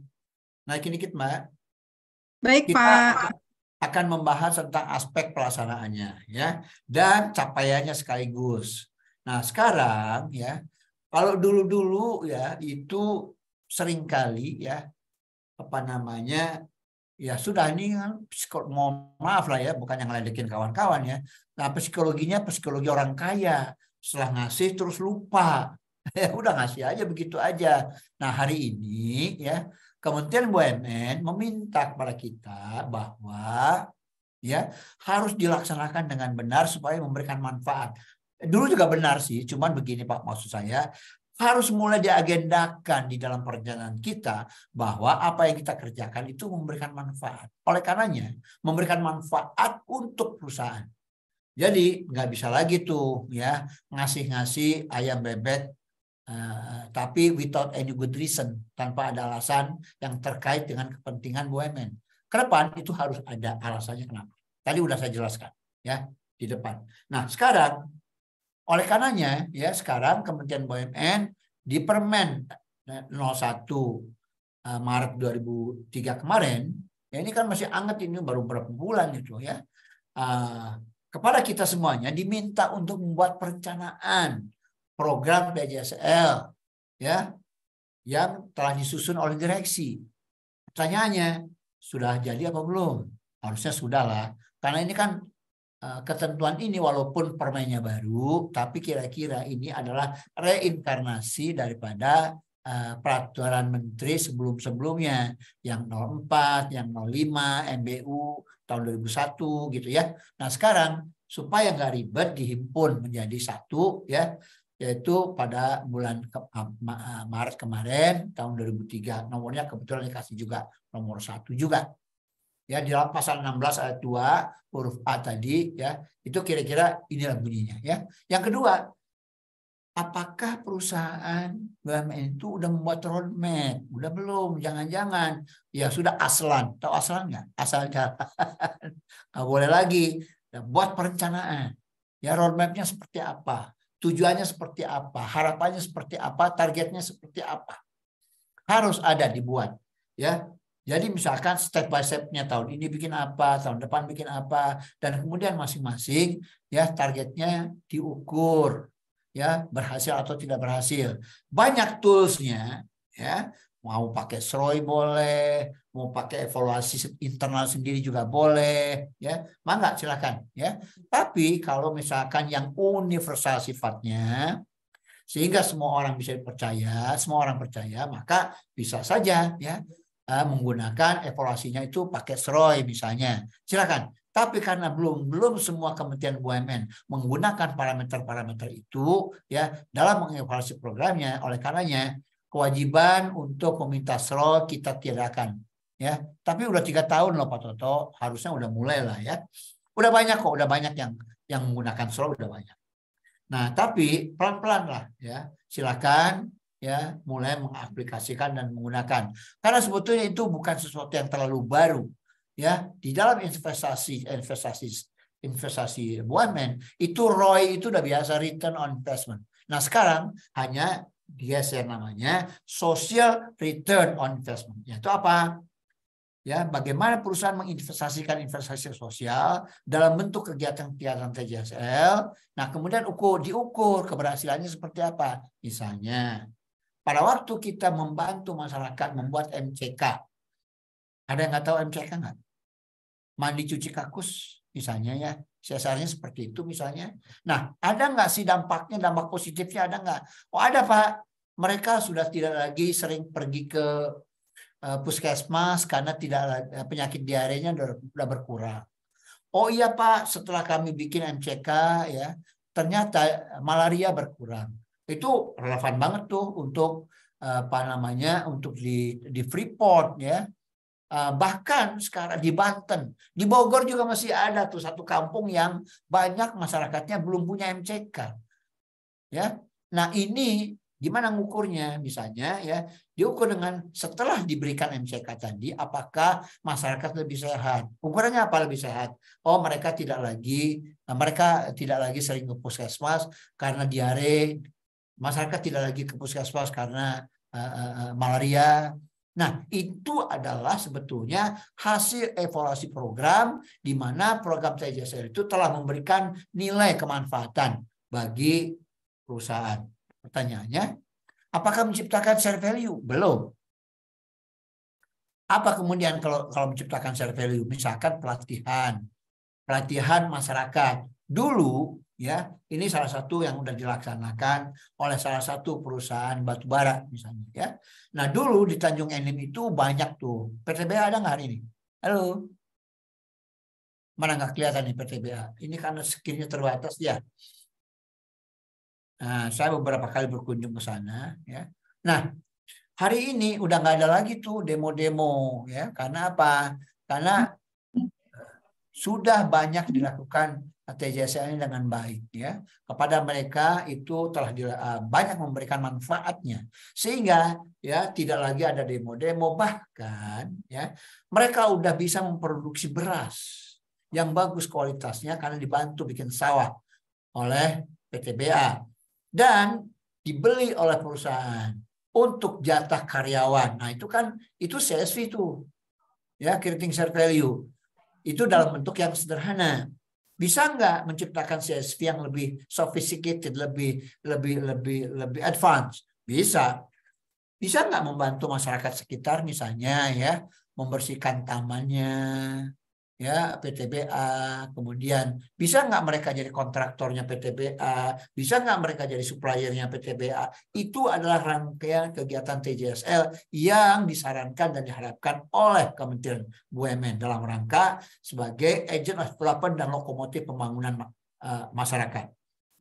Naikin dikit, Mbak. Baik, Kita Pak. akan membahas tentang aspek pelaksanaannya, ya, dan capaiannya sekaligus. Nah, sekarang ya, kalau dulu-dulu ya itu seringkali ya apa namanya ya sudah ini kan mohon maaf lah ya, bukan yang ngeledekin kawan-kawan ya. Nah, psikologinya psikologi orang kaya, setelah ngasih terus lupa. Ya udah ngasih aja begitu aja. Nah, hari ini ya Kementerian BUMN meminta kepada kita bahwa ya harus dilaksanakan dengan benar supaya memberikan manfaat. Dulu juga benar sih, cuman begini Pak, maksud saya harus mulai diagendakan di dalam perencanaan kita bahwa apa yang kita kerjakan itu memberikan manfaat. Oleh karenanya, memberikan manfaat untuk perusahaan. Jadi nggak bisa lagi tuh ya ngasih-ngasih ayam bebek tapi without any good reason, tanpa ada alasan yang terkait dengan kepentingan BUMN. Ke depan itu harus ada alasannya kenapa. Tadi udah saya jelaskan ya di depan. Nah, sekarang oleh karenanya ya sekarang Kementerian BUMN di Permen 01 Maret 2003 kemarin, ya ini kan masih hangat, ini baru beberapa bulan itu ya. Kepada kita semuanya diminta untuk membuat perencanaan program PJSL ya yang telah disusun oleh direksi. Pertanyaannya, sudah jadi apa belum? Harusnya sudah lah. Karena ini kan ketentuan ini walaupun permennya baru, tapi kira-kira ini adalah reinkarnasi daripada peraturan menteri sebelum-sebelumnya yang 04, yang 05, MBU tahun 2001 gitu ya. Nah, sekarang supaya nggak ribet dihimpun menjadi satu ya, yaitu pada bulan Maret kemarin tahun 2003. Nomornya kebetulan dikasih juga nomor 1 juga. Ya, di dalam pasal 16 ayat 2 huruf A tadi ya, itu kira-kira inilah bunyinya ya. Yang kedua, apakah perusahaan BUMN itu udah membuat roadmap? Udah belum? Jangan-jangan ya sudah aslan. Tahu aslan nggak? Asal jalan. Nggak boleh lagi. Ya, buat perencanaan. Ya, roadmapnya seperti apa? Tujuannya seperti apa, harapannya seperti apa, targetnya seperti apa. Harus ada dibuat. Ya, jadi misalkan step by step-nya tahun ini bikin apa, tahun depan bikin apa, dan kemudian masing-masing ya targetnya diukur, ya berhasil atau tidak berhasil. Banyak tools-nya, ya mau pakai SROI boleh, mau pakai evaluasi internal sendiri juga boleh, ya mangga silakan, ya. Tapi kalau misalkan yang universal sifatnya, sehingga semua orang bisa percaya, semua orang percaya, maka bisa saja, ya menggunakan evaluasinya itu pakai SROI misalnya, silakan. Tapi karena belum semua Kementerian BUMN menggunakan parameter-parameter itu, ya dalam mengevaluasi programnya, oleh karenanya kewajiban untuk meminta SROI kita tiadakan, ya. Tapi udah 3 tahun loh Pak Toto, harusnya udah mulai lah ya. Udah banyak kok, udah banyak yang menggunakan SROI, udah banyak. Nah, tapi pelan-pelan lah ya. Silakan ya mulai mengaplikasikan dan menggunakan. Karena sebetulnya itu bukan sesuatu yang terlalu baru. Ya, di dalam investasi BUMN itu ROI itu udah biasa, return on investment. Nah, sekarang hanya geser namanya social return on investment. Itu apa? Ya, bagaimana perusahaan menginvestasikan investasi sosial dalam bentuk kegiatan-kegiatan TJSL. Nah, kemudian diukur keberhasilannya seperti apa. Misalnya, pada waktu kita membantu masyarakat membuat MCK. Ada yang nggak tahu MCK nggak? Mandi cuci kakus misalnya ya. CSR-nya seperti itu misalnya. Nah, ada nggak sih dampaknya, dampak positifnya ada nggak? Oh ada Pak. Mereka sudah tidak lagi sering pergi ke puskesmas karena penyakit diarenya sudah berkurang. Oh iya Pak, setelah kami bikin MCK ya, ternyata malaria berkurang. Itu relevan banget tuh untuk untuk di Freeport ya. Bahkan sekarang di Banten, di Bogor juga masih ada tuh satu kampung yang banyak masyarakatnya belum punya MCK. Ya. Nah, ini gimana ngukurnya? Misalnya ya, diukur dengan setelah diberikan MCK tadi, apakah masyarakat lebih sehat? Ukurannya apa lebih sehat? Oh, mereka tidak lagi sering ke puskesmas karena diare Masyarakat tidak lagi ke puskesmas karena malaria. Nah, itu adalah sebetulnya hasil evaluasi program di mana program TJSL itu telah memberikan nilai kemanfaatan bagi perusahaan. Pertanyaannya, apakah menciptakan share value? Belum. Apa kemudian kalau menciptakan share value? Misalkan pelatihan masyarakat. Dulu ya, ini salah satu yang sudah dilaksanakan oleh salah satu perusahaan batubara misalnya ya. Nah, dulu di Tanjung Enim itu banyak tuh. PTBA ada nggak hari ini? Halo? Mana nggak kelihatan nih PTBA? Ini karena skillnya terbatas ya. Nah, saya beberapa kali berkunjung ke sana ya. Nah, hari ini udah nggak ada lagi tuh demo-demo ya. Karena apa? Karena sudah banyak dilakukan TJSL ini dengan baik ya. Kepada mereka itu telah banyak memberikan manfaatnya. Sehingga ya tidak lagi ada demo-demo, bahkan ya mereka udah bisa memproduksi beras yang bagus kualitasnya karena dibantu bikin sawah oleh PTBA dan dibeli oleh perusahaan untuk jatah karyawan. Nah, itu kan itu CSV itu. Ya, creating share value. Itu dalam bentuk yang sederhana. Bisa nggak menciptakan CSV yang lebih sophisticated, lebih advance? Bisa. Bisa nggak membantu masyarakat sekitar misalnya ya, membersihkan tamannya, ya PTBA, kemudian bisa nggak mereka jadi kontraktornya PTBA, bisa nggak mereka jadi suppliernya PTBA. Itu adalah rangkaian kegiatan TJSL yang disarankan dan diharapkan oleh Kementerian BUMN dalam rangka sebagai agent of development dan lokomotif pembangunan masyarakat.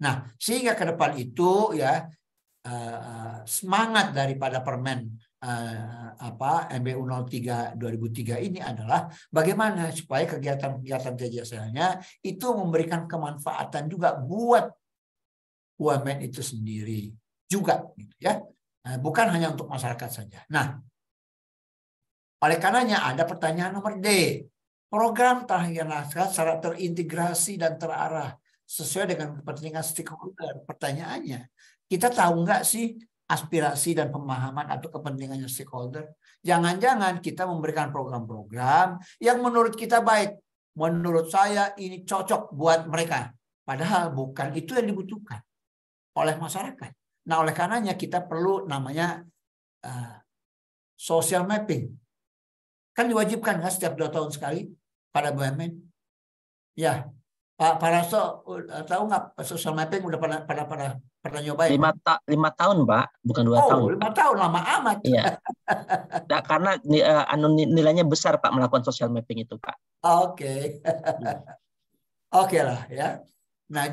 Nah, sehingga ke depan itu ya semangat daripada Permen MBU 03 2003 ini adalah bagaimana supaya kegiatan-kegiatan TJSL-nya itu memberikan kemanfaatan juga buat UMN itu sendiri juga gitu ya. Bukan hanya untuk masyarakat saja. Nah, oleh karenanya ada pertanyaan nomor D. Program telah dilaksanakan secara terintegrasi dan terarah sesuai dengan kepentingan stakeholder. Pertanyaannya, kita tahu nggak sih aspirasi dan pemahaman atau kepentingannya stakeholder? Jangan-jangan kita memberikan program-program yang menurut kita baik. Menurut saya ini cocok buat mereka. Padahal bukan itu yang dibutuhkan oleh masyarakat. Nah, oleh karenanya kita perlu namanya social mapping. Kan diwajibkan kan setiap 2 tahun sekali pada BUMN. Ya, Pak Rasto tahu nggak social mapping udah pernah nyobain? 5 tahun, Pak, bukan 2 tahun. Oh, 5 tahun lama amat. Iya. Nah, karena nilainya besar, Pak, melakukan social mapping itu, Pak. Oke. Oke lah ya. Nah,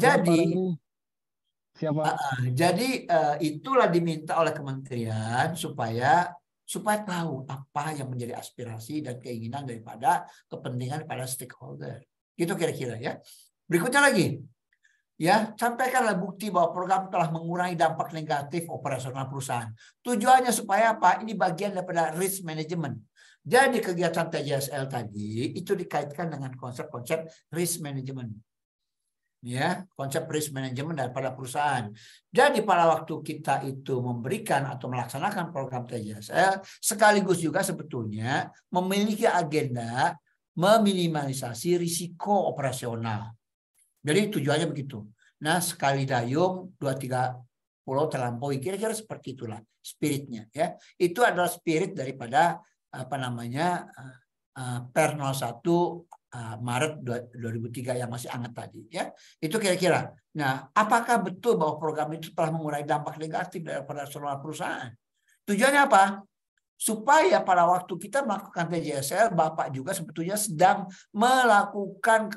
jadi itulah diminta oleh kementerian supaya tahu apa yang menjadi aspirasi dan keinginan daripada kepentingan para stakeholder. Gitu kira-kira ya. Berikutnya lagi. Ya, sampaikanlah bukti bahwa program telah mengurangi dampak negatif operasional perusahaan. Tujuannya supaya apa? Ini bagian daripada risk management. Jadi kegiatan TJSL tadi itu dikaitkan dengan konsep-konsep risk management. Ya, konsep risk management daripada perusahaan. Jadi pada waktu kita itu memberikan atau melaksanakan program TJSL, sekaligus juga sebetulnya memiliki agenda meminimalisasi risiko operasional. Jadi tujuannya begitu. Nah, sekali dayung 2-3 pulau terlampaui, kira-kira seperti itulah spiritnya ya. Itu adalah spirit daripada Per 01 Maret 2003 yang masih hangat tadi ya. Itu kira-kira. Nah, apakah betul bahwa program itu telah mengurangi dampak negatif daripada operasional perusahaan? Tujuannya apa? Supaya pada waktu kita melakukan TJSL, Bapak juga sebetulnya sedang melakukan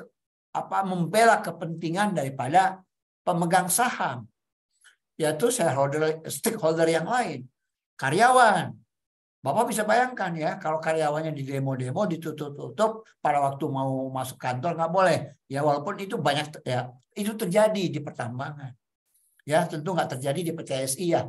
membela kepentingan daripada pemegang saham, yaitu stakeholder yang lain, karyawan. Bapak bisa bayangkan ya, kalau karyawannya di demo-demo ditutup-tutup pada waktu mau masuk kantor nggak boleh. Ya walaupun itu banyak ya, itu terjadi di pertambangan. Ya tentu nggak terjadi di PTSI ya.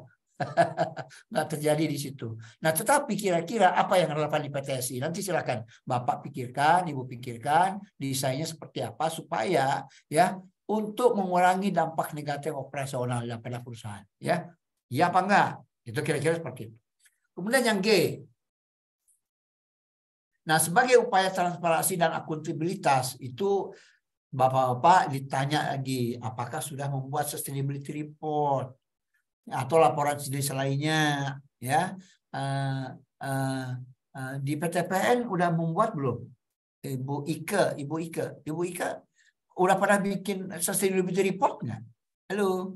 Nggak terjadi di situ. Nah, tetapi kira-kira apa yang relevan di PTSI? Nanti silakan Bapak pikirkan, Ibu pikirkan desainnya seperti apa supaya ya untuk mengurangi dampak negatif operasional pada perusahaan. Ya, Iya apa enggak? Itu kira-kira seperti itu. Kemudian yang G. Nah, sebagai upaya transparansi dan akuntabilitas itu Bapak-bapak ditanya lagi apakah sudah membuat sustainability report atau laporan jenis lainnya, ya. Di PTPN udah membuat belum? Ibu Ike udah pernah bikin sustainability report nggak? Halo,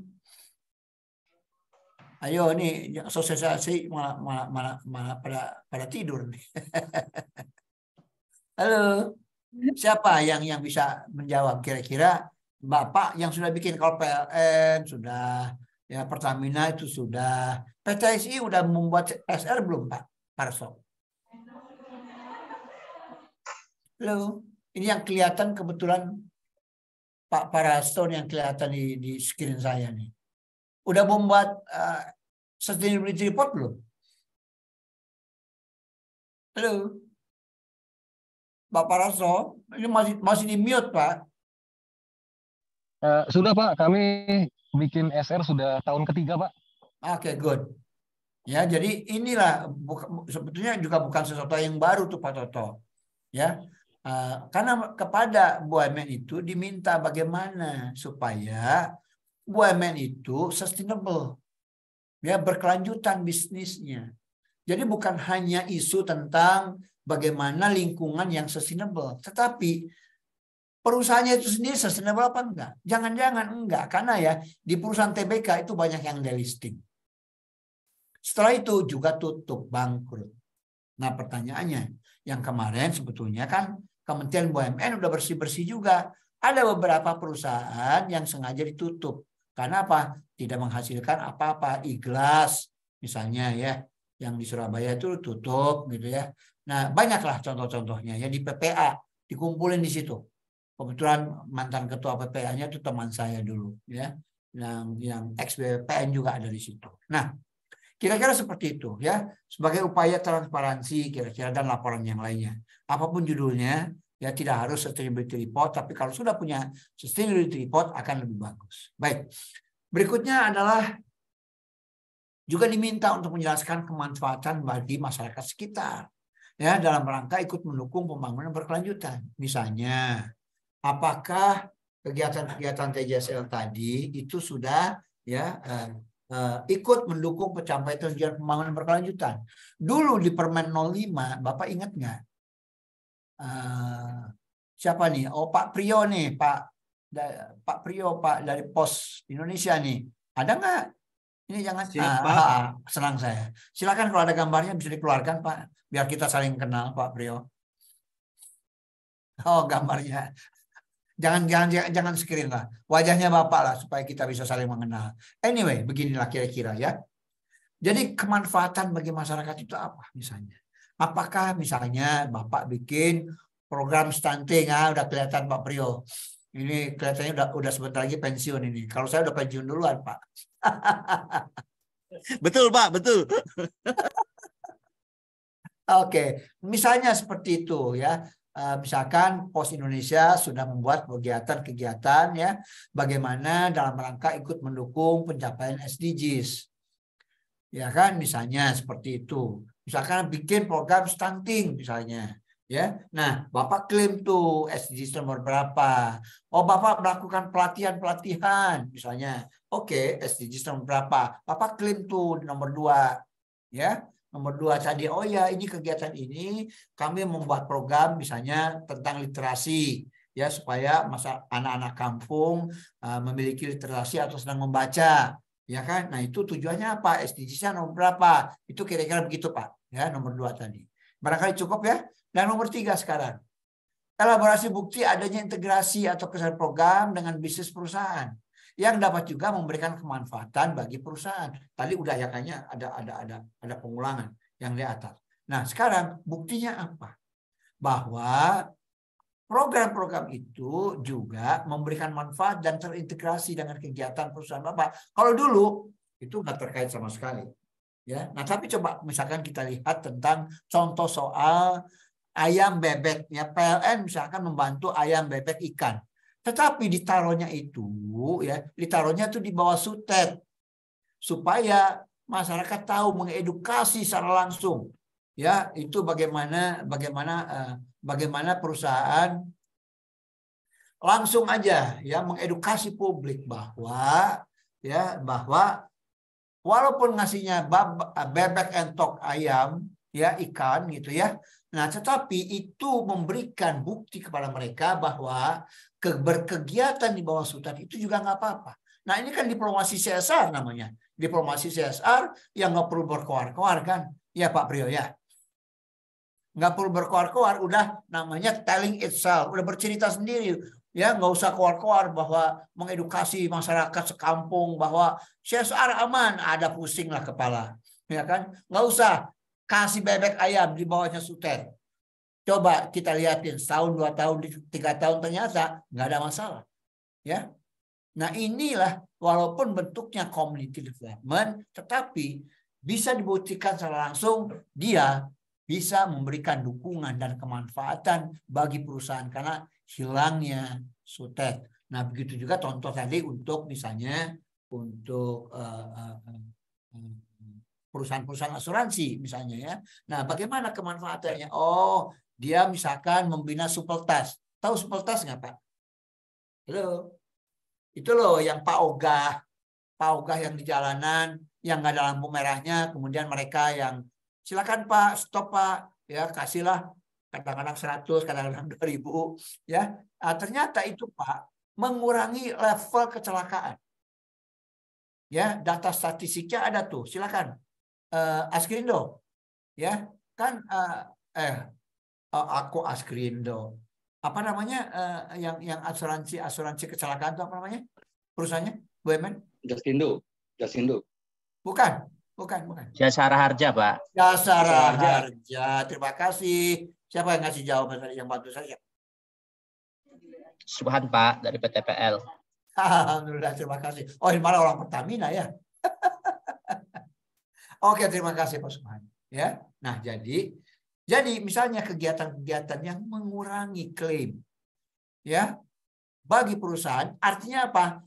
ayo nih sosialisasi malah pada tidur nih. Halo, siapa yang bisa menjawab kira-kira? Bapak yang sudah bikin, kalau PLN sudah, ya Pertamina itu sudah, PTSI udah membuat SR belum Pak Parso? Halo, ini yang kelihatan kebetulan Pak Paraston yang kelihatan di screen saya nih. Udah membuat sustainability report belum? Halo, Pak Parasto, ini masih di mute Pak. Sudah Pak, kami bikin SR sudah tahun ketiga Pak. Oke, good. Ya, jadi inilah sebetulnya juga bukan sesuatu yang baru tuh Pak Toto. Ya, karena kepada BUMN itu diminta bagaimana supaya BUMN itu sustainable, ya, berkelanjutan bisnisnya. Jadi bukan hanya isu tentang bagaimana lingkungan yang sustainable, tetapi perusahaannya itu sendiri sustainable apa enggak? Jangan-jangan enggak, karena ya di perusahaan TBK itu banyak yang delisting. Setelah itu juga tutup, bangkrut. Nah pertanyaannya, yang kemarin sebetulnya kan Kementerian BUMN udah bersih-bersih juga. Ada beberapa perusahaan yang sengaja ditutup. Karena apa? Tidak menghasilkan apa-apa. Iglas misalnya ya, yang di Surabaya itu tutup gitu ya. Nah banyaklah contoh-contohnya ya, di PPA dikumpulin di situ. Kebetulan mantan ketua PPA-nya itu teman saya dulu ya. Yang ex-BPN juga ada di situ. Nah, kira-kira seperti itu ya, sebagai upaya transparansi kira-kira dan laporan yang lainnya. Apapun judulnya, ya tidak harus sustainability report, tapi kalau sudah punya sustainability report akan lebih bagus. Baik. Berikutnya adalah juga diminta untuk menjelaskan kemanfaatan bagi masyarakat sekitar. Ya, dalam rangka ikut mendukung pembangunan berkelanjutan. Misalnya, apakah kegiatan-kegiatan TJSL tadi itu sudah ya ikut mendukung pencapaian tujuan pembangunan berkelanjutan. Dulu di Permen 05, Bapak ingat nggak? Siapa nih? Oh Pak Priyo nih, Pak Priyo, Pak dari Pos Indonesia nih. Ada nggak? Ini jangan. Senang saya. Silakan kalau ada gambarnya bisa dikeluarkan Pak, biar kita saling kenal Pak Priyo. Oh gambarnya. Jangan screen lah. Wajahnya Bapak lah supaya kita bisa saling mengenal. Anyway, beginilah kira-kira ya. Jadi kemanfaatan bagi masyarakat itu apa misalnya? Apakah misalnya Bapak bikin program stunting, udah kelihatan Pak Priyo. Ini kelihatannya udah sebentar lagi pensiun ini. Kalau saya udah pensiun duluan, Pak. Betul, Pak, betul. Oke, misalnya seperti itu ya. Misalkan Pos Indonesia sudah membuat kegiatan-kegiatan ya, bagaimana dalam rangka ikut mendukung pencapaian SDGs, ya kan, misalnya seperti itu. Misalkan bikin program stunting misalnya, ya. Nah, Bapak klaim tuh SDGs nomor berapa? Oh, Bapak melakukan pelatihan misalnya. Oke, SDGs nomor berapa? Bapak klaim tuh nomor 2, ya. Nomor 2 tadi, oh ya ini kegiatan ini kami membuat program misalnya tentang literasi ya, supaya anak-anak kampung memiliki literasi atau senang membaca, ya kan. Nah itu tujuannya apa? SDGs-nya nomor berapa? Itu kira-kira begitu Pak ya, nomor 2 tadi. Barangkali cukup ya. Dan nomor 3 sekarang, elaborasi bukti adanya integrasi atau kesalahan program dengan bisnis perusahaan yang dapat juga memberikan kemanfaatan bagi perusahaan. Tadi udah ya kayaknya ada pengulangan yang di atas. Nah, sekarang buktinya apa? Bahwa program-program itu juga memberikan manfaat dan terintegrasi dengan kegiatan perusahaan Bapak. Kalau dulu itu nggak terkait sama sekali. Ya. Nah, tapi coba misalkan kita lihat tentang contoh soal ayam bebek ya, PLN misalkan membantu ayam bebek ikan. Tetapi ditaruhnya itu ya, ditaruhnya itu di bawah Sutet. supaya masyarakat tahu, mengedukasi secara langsung. Ya, itu bagaimana perusahaan langsung aja ya mengedukasi publik bahwa walaupun ngasihnya bebek entok ayam ya ikan gitu ya. Nah, tetapi itu memberikan bukti kepada mereka bahwa berkegiatan di bawah sultan itu juga nggak apa-apa. Nah, ini kan diplomasi CSR namanya. Diplomasi CSR yang nggak perlu berkoar-koar kan. Ya Pak Priyo ya. Nggak perlu berkoar-koar, udah namanya telling itself, udah bercerita sendiri. Ya, nggak usah koar-koar bahwa mengedukasi masyarakat sekampung bahwa CSR aman, ada pusing lah kepala. Ya kan? Nggak usah kasih bebek ayam di bawahnya Sutet. Coba kita lihatin, setahun, 2 tahun, 3 tahun ternyata nggak ada masalah. Ya. Nah, inilah walaupun bentuknya community development, tetapi bisa dibuktikan secara langsung dia bisa memberikan dukungan dan kemanfaatan bagi perusahaan karena hilangnya Sutet. Nah, begitu juga contoh tadi untuk misalnya untuk perusahaan-perusahaan asuransi misalnya ya. Nah, bagaimana kemanfaatannya? Oh, dia misalkan membina Supeltas. Tahu Supeltas nggak Pak? Halo. Itu loh yang Pak Ogah yang di jalanan, yang nggak ada lampu merahnya, kemudian mereka yang silakan Pak, stop Pak, ya kasihlah kadang-kadang 100, kadang-kadang 2000, ya. Nah, ternyata itu Pak mengurangi level kecelakaan. Ya, data statistiknya ada tuh, silakan. Askrindo, ya kan aku Askrindo. Apa namanya yang asuransi kecelakaan itu apa namanya perusahaannya BUMN? Jasindo. Bukan. Jasara Harja, Pak. Jasara Harja. Terima kasih. Siapa yang ngasih jawaban tadi yang bantu saya? Subhan Pak dari PTPL. Alhamdulillah, terima kasih. Oh, ini malah orang Pertamina ya. Oke, terima kasih Pak Subhan. Ya. Nah, jadi misalnya kegiatan-kegiatan yang mengurangi klaim ya bagi perusahaan, artinya apa?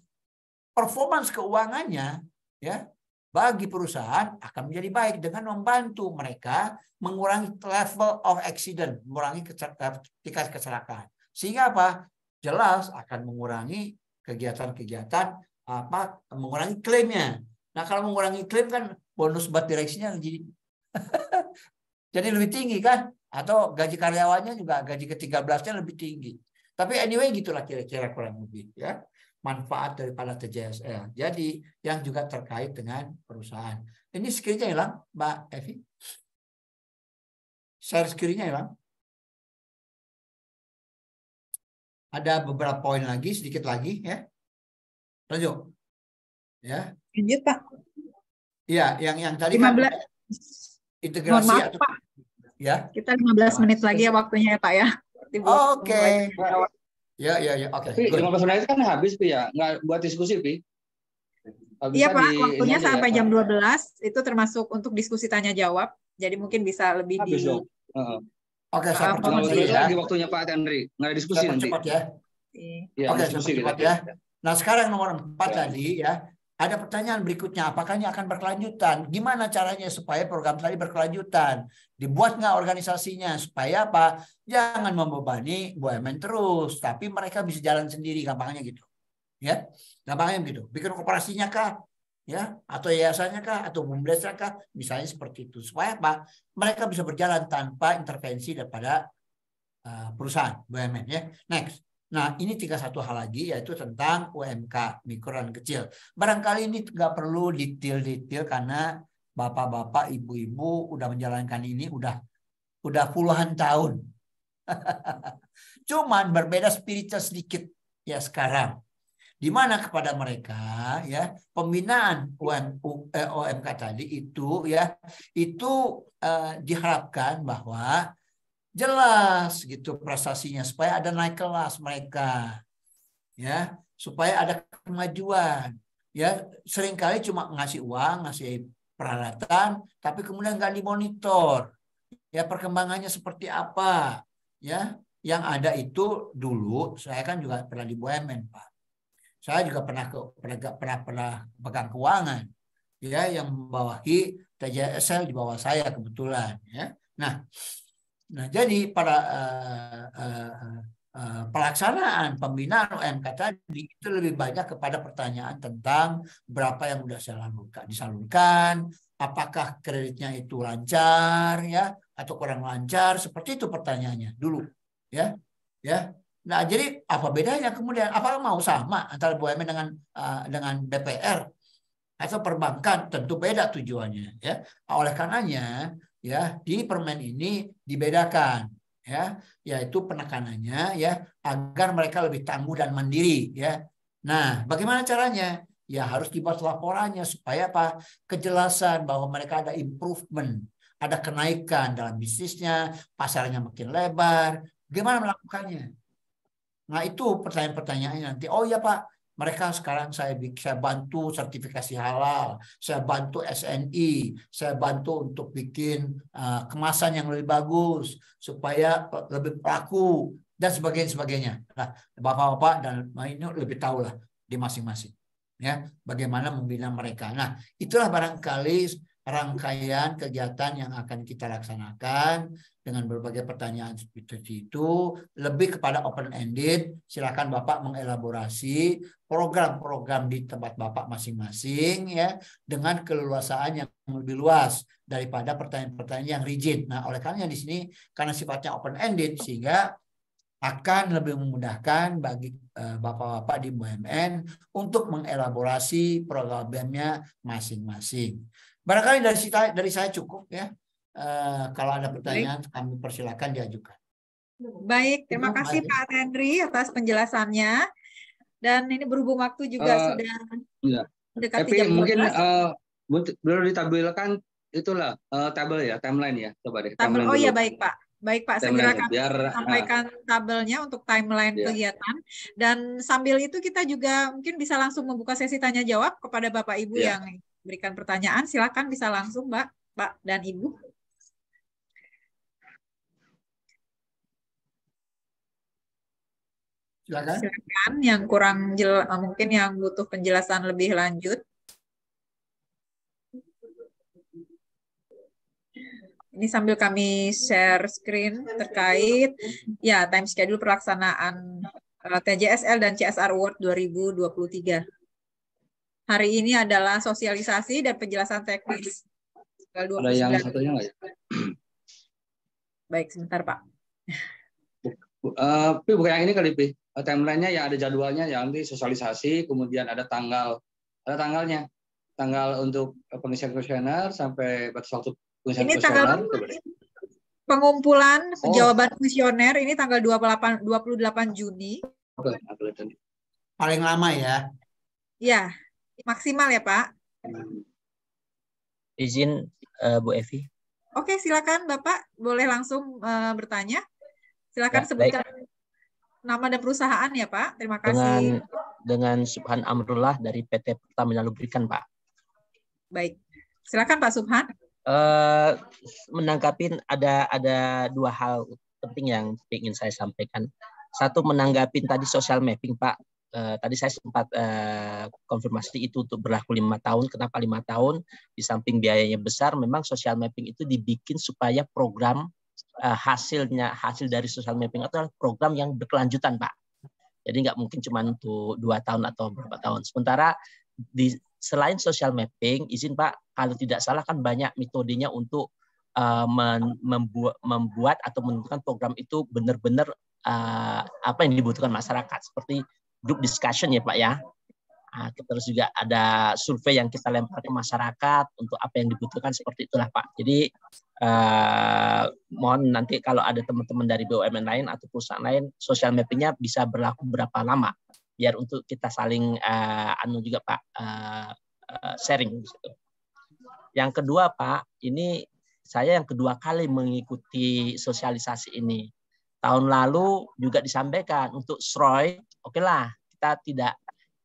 Performance keuangannya ya bagi perusahaan akan menjadi baik dengan membantu mereka mengurangi level of accident, mengurangi tingkat kecelakaan. Sehingga apa? Jelas akan mengurangi kegiatan-kegiatan mengurangi klaimnya. Nah, kalau mengurangi klaim kan bonus buat direksinya jadi lebih tinggi kan? Atau gaji karyawannya juga gaji ke-13-nya lebih tinggi. Tapi anyway gitulah kira-kira kurang lebih ya. Manfaat daripada TJSL. Jadi yang juga terkait dengan perusahaan. Ini screen-nya hilang, Mbak Evi? Share screen-nya hilang? Ada beberapa poin lagi, sedikit lagi ya. Lanjut. Ya. Lanjut, Pak. Iya, yang tadi 15. kan integrasi maaf, atau Pak. Ya. Kita 15 menit lagi ya waktunya ya Pak ya. Oke. Ya. Oke. Tapi 15 menit kan habis Pi ya, nggak buat diskusi Pi. Iya Pak, waktunya sampai jam 12 itu termasuk untuk diskusi tanya jawab. Jadi mungkin bisa lebih habis di. Oke, saya percepat ya. Lagi waktunya Pak Henry, nggak ada diskusi nanti. Ya. Oke, saya percepat ya. Nah, sekarang nomor 4 tadi ya. Ada pertanyaan berikutnya, apakah ini akan berkelanjutan? Gimana caranya supaya program tadi berkelanjutan? Dibuat nggak organisasinya? Supaya apa? Jangan membebani BUMN terus, tapi mereka bisa jalan sendiri, gampangnya gitu. Ya, gampangnya gitu. Bikin kooperasinya kah? Ya, atau yayasannya kah? Atau bumdesnya kah? Misalnya seperti itu. Supaya apa? Mereka bisa berjalan tanpa intervensi daripada perusahaan BUMN. Ya, next. Nah, ini tinggal satu hal lagi, yaitu tentang UMK, mikro dan kecil. Barangkali ini nggak perlu detail-detail karena bapak-bapak, ibu-ibu udah menjalankan ini udah puluhan tahun. Cuman berbeda spiritnya sedikit ya sekarang. Di mana kepada mereka ya pembinaan UMK tadi itu ya diharapkan bahwa jelas gitu prestasinya supaya ada naik kelas mereka ya supaya ada kemajuan ya seringkali cuma ngasih uang ngasih peralatan tapi kemudian nggak dimonitor ya perkembangannya seperti apa ya yang ada itu dulu saya kan juga pernah di BUMN Pak saya juga pernah pegang keuangan ya yang membawahi TJSL di bawah saya kebetulan ya. Nah jadi pada pelaksanaan pembinaan UMK tadi itu lebih banyak kepada pertanyaan tentang berapa yang sudah disalurkan, apakah kreditnya itu lancar ya atau kurang lancar, seperti itu pertanyaannya dulu ya. Nah jadi apa bedanya kemudian, apakah mau sama antara BUMN dengan BPR atau perbankan? Tentu beda tujuannya ya. Oleh karenanya ya di permen ini dibedakan ya, yaitu penekanannya ya agar mereka lebih tangguh dan mandiri ya. Nah, bagaimana caranya? Ya harus dibuat laporannya supaya apa? Kejelasan bahwa mereka ada improvement, ada kenaikan dalam bisnisnya, pasarnya makin lebar. Bagaimana melakukannya? Nah, itu pertanyaan-pertanyaannya nanti. Oh ya Pak, mereka sekarang saya bantu sertifikasi halal, saya bantu SNI, saya bantu untuk bikin kemasan yang lebih bagus supaya lebih laku dan sebagainya. Nah, Bapak-bapak dan ini lebih tahu lah di masing-masing ya bagaimana membina mereka. Nah, itulah barangkali rangkaian kegiatan yang akan kita laksanakan dengan berbagai pertanyaan seperti itu, lebih kepada open-ended. Silakan Bapak mengelaborasi program-program di tempat Bapak masing-masing ya, dengan keleluasaan yang lebih luas daripada pertanyaan-pertanyaan yang rigid. Nah, oleh karena di sini karena sifatnya open-ended sehingga akan lebih memudahkan bagi Bapak-bapak di BUMN untuk mengelaborasi programnya masing-masing. Barangkali dari saya cukup ya. Kalau ada pertanyaan kami persilakan diajukan. Baik, terima kasih Pak Henry atas penjelasannya. Dan ini berhubung waktu juga sudah mendekati jam 12. Mungkin belum ditampilkan itulah tabel ya, timeline ya. Coba deh. Tabel. Oh iya baik Pak. Baik Pak, segera kami sampaikan tabelnya untuk timeline kegiatan. Dan sambil itu kita juga mungkin bisa langsung membuka sesi tanya jawab kepada Bapak Ibu yang berikan pertanyaan. Silakan bisa langsung Pak dan Ibu. Silakan yang kurang mungkin yang butuh penjelasan lebih lanjut. Ini sambil kami share screen terkait ya time schedule pelaksanaan TJSL dan CSR Award 2023. Hari ini adalah sosialisasi dan penjelasan teknis. Ada yang satunya nggak ya? Baik, sebentar Pak. Pi bukan yang ini kali Pi. Timelinenya yang ada jadwalnya, yang nanti sosialisasi, kemudian ada tanggalnya, tanggal untuk pengisian kuesioner sampai batas waktu pengisian ini kuesioner. Tanggal pengumpulan jawaban kuesioner ini tanggal 28 Juni. Oke. Paling lama ya? Ya, maksimal ya Pak. Izin Bu Evi. Oke, silakan Bapak, boleh langsung bertanya. Silakan sebutkan nama dan perusahaan ya Pak. Terima kasih. Dengan Subhan Amrullah dari PT Pertamina Lubrikan Pak. Baik, silakan Pak Subhan. Menanggapi ada dua hal penting yang ingin saya sampaikan. Satu, menanggapi tadi social mapping Pak. Tadi saya sempat konfirmasi itu untuk berlaku 5 tahun. Kenapa 5 tahun? Di samping biayanya besar, memang social mapping itu dibikin supaya program hasil dari social mapping itu adalah program yang berkelanjutan Pak. Jadi nggak mungkin cuma untuk 2 tahun atau berapa tahun. Sementara selain social mapping, izin Pak, kalau tidak salah kan banyak metodenya untuk membuat atau menentukan program itu benar-benar apa yang dibutuhkan masyarakat, seperti group discussion ya Pak ya. Terus juga ada survei yang kita lempar ke masyarakat untuk apa yang dibutuhkan, seperti itulah Pak. Jadi mohon nanti kalau ada teman-teman dari BUMN lain atau perusahaan lain, social mapping-nya bisa berlaku berapa lama, biar untuk kita saling juga Pak sharing. Yang kedua Pak, ini saya yang kedua kali mengikuti sosialisasi ini. Tahun lalu juga disampaikan untuk SROI, oke lah kita tidak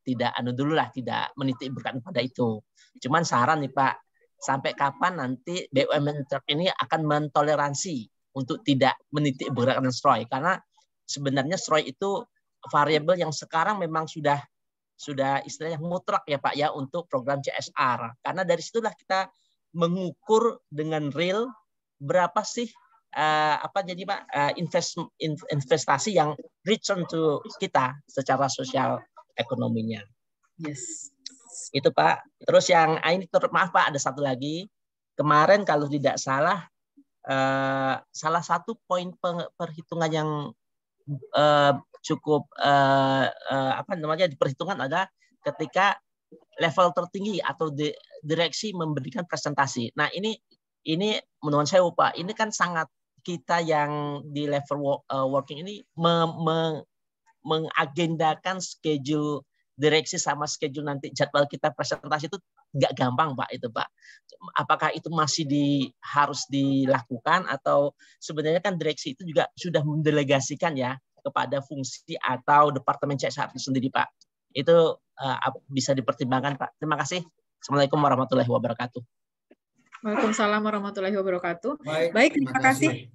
tidak menitik beratkan pada itu. Cuman saran nih Pak, sampai kapan nanti BUMN Truk ini akan mentoleransi untuk tidak menitik beratkan SROI? Karena sebenarnya SROI itu variabel yang sekarang memang sudah sudah istilahnya mutlak ya Pak ya untuk program CSR. Karena dari situlah kita mengukur dengan real berapa sih jadi Pak investasi yang return to kita secara sosial ekonominya. Yes. Itu Pak. Terus yang ini maaf Pak, ada satu lagi. Kemarin kalau tidak salah salah satu poin perhitungan yang cukup diperhitungkan adalah ketika level tertinggi atau direksi memberikan presentasi. Nah, ini menurut saya Pak, ini kan sangat kita yang di level working ini mengagendakan schedule direksi sama schedule nanti jadwal kita presentasi itu nggak gampang Pak itu Pak. Apakah itu masih harus dilakukan atau sebenarnya kan direksi itu juga sudah mendelegasikan ya kepada fungsi atau departemen CSR itu sendiri Pak. Itu bisa dipertimbangkan Pak. Terima kasih. Assalamualaikum warahmatullahi wabarakatuh. Waalaikumsalam warahmatullahi wabarakatuh. Baik, terima kasih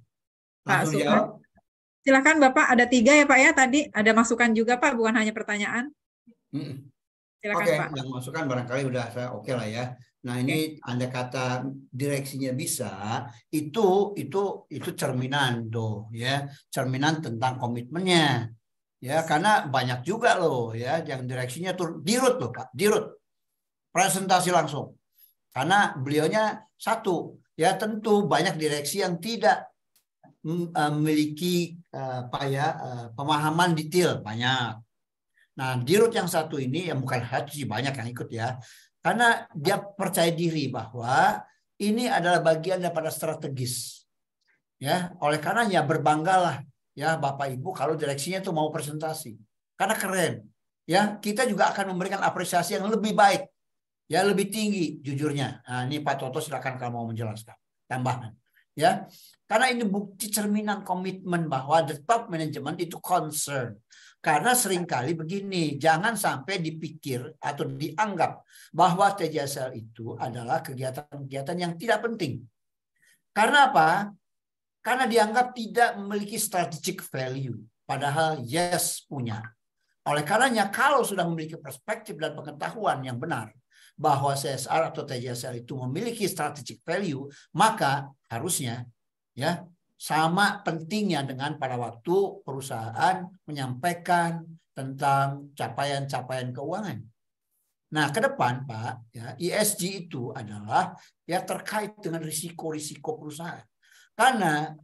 Pak Subhan. Silakan Bapak, ada 3 ya Pak ya tadi. Ada masukan juga Pak, bukan hanya pertanyaan. Silakan Pak. Yang masukan barangkali udah saya oke lah ya. Nah ini andai kata direksinya bisa, itu cerminan tuh ya, cerminan tentang komitmennya ya, karena banyak juga loh ya yang direksinya tuh dirut loh Pak, dirut presentasi langsung. Karena beliaunya satu, ya tentu banyak direksi yang tidak memiliki pemahaman detail banyak. Nah, dirut yang satu ini yang bukan hati banyak yang ikut ya, karena dia percaya diri bahwa ini adalah bagian daripada strategis. Ya, oleh karenanya berbanggalah ya Bapak Ibu kalau direksinya itu mau presentasi, karena keren. Ya, kita juga akan memberikan apresiasi yang lebih baik. Ya lebih tinggi jujurnya. Nah, ini Pak Toto silakan kalau mau menjelaskan tambahan. Ya, karena ini bukti cerminan komitmen bahwa the top management itu concern. Karena seringkali begini, jangan sampai dipikir atau dianggap bahwa TJSL itu adalah kegiatan-kegiatan yang tidak penting. Karena apa? Karena dianggap tidak memiliki strategic value. Padahal yes punya. Oleh karenanya kalau sudah memiliki perspektif dan pengetahuan yang benar bahwa CSR atau TJSL itu memiliki strategic value, maka harusnya ya sama pentingnya dengan pada waktu perusahaan menyampaikan tentang capaian-capaian keuangan. Nah, ke depan Pak, ya, ESG itu adalah ya terkait dengan risiko-risiko perusahaan. Karena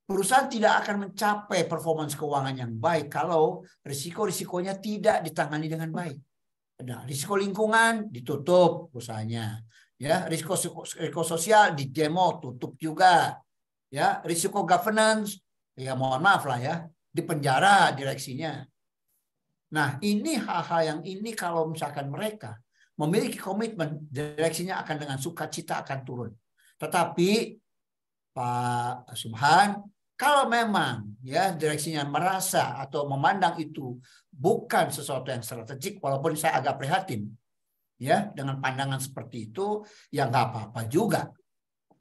perusahaan tidak akan mencapai performance keuangan yang baik kalau risiko-risikonya tidak ditangani dengan baik. Nah, risiko lingkungan ditutup perusahaannya, ya risiko sosial di demo tutup juga, ya risiko governance ya mohon maaf lah ya dipenjara direksinya. Nah ini hal-hal yang ini kalau misalkan mereka memiliki komitmen, direksinya akan dengan sukacita akan turun. Tetapi Pak Subhan, kalau memang ya direksinya merasa atau memandang itu bukan sesuatu yang strategik, walaupun saya agak prihatin ya dengan pandangan seperti itu, ya nggak apa-apa juga.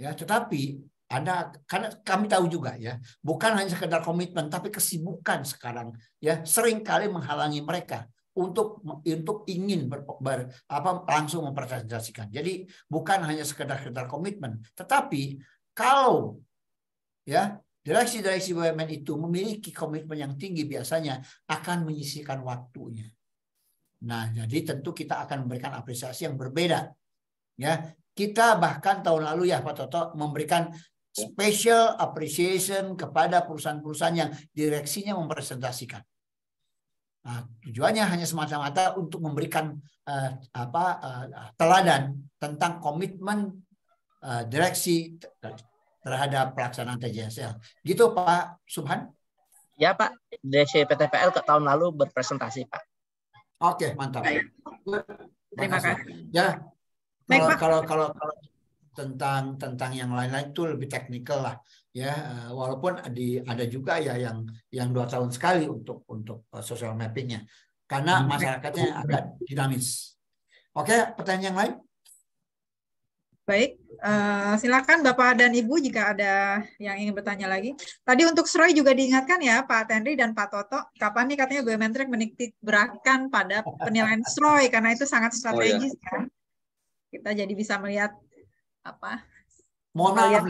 Ya, tetapi karena kami tahu juga ya, bukan hanya sekedar komitmen, tapi kesibukan sekarang ya seringkali menghalangi mereka untuk ingin langsung mempresentasikan. Jadi bukan hanya sekedar komitmen, tetapi kalau ya direksi-direksi BUMN itu memiliki komitmen yang tinggi, biasanya akan menyisihkan waktunya. Nah, jadi tentu kita akan memberikan apresiasi yang berbeda. Ya, kita bahkan tahun lalu ya Pak Toto memberikan special appreciation kepada perusahaan-perusahaan yang direksinya mempresentasikan. Nah, tujuannya hanya semata-mata untuk memberikan teladan tentang komitmen direksi terhadap pelaksanaan TJSL. Gitu Pak Subhan? Ya Pak, direksi PTPL ke tahun lalu berpresentasi Pak. Oke, mantap. Terima kasih. Ya, baik, kalau tentang yang lain-lain itu lebih teknikal lah, ya. Walaupun ada juga ya yang 2 tahun sekali untuk social mappingnya, karena masyarakatnya agak dinamis. Oke, pertanyaan yang lain? Baik, silakan Bapak dan Ibu jika ada yang ingin bertanya lagi. Tadi untuk SROI juga diingatkan ya Pak Tenri dan Pak Toto, kapan nih katanya BUMN Trek menitik beratkan pada penilaian SROI karena itu sangat strategis ya. Kita jadi bisa melihat apa? Mohon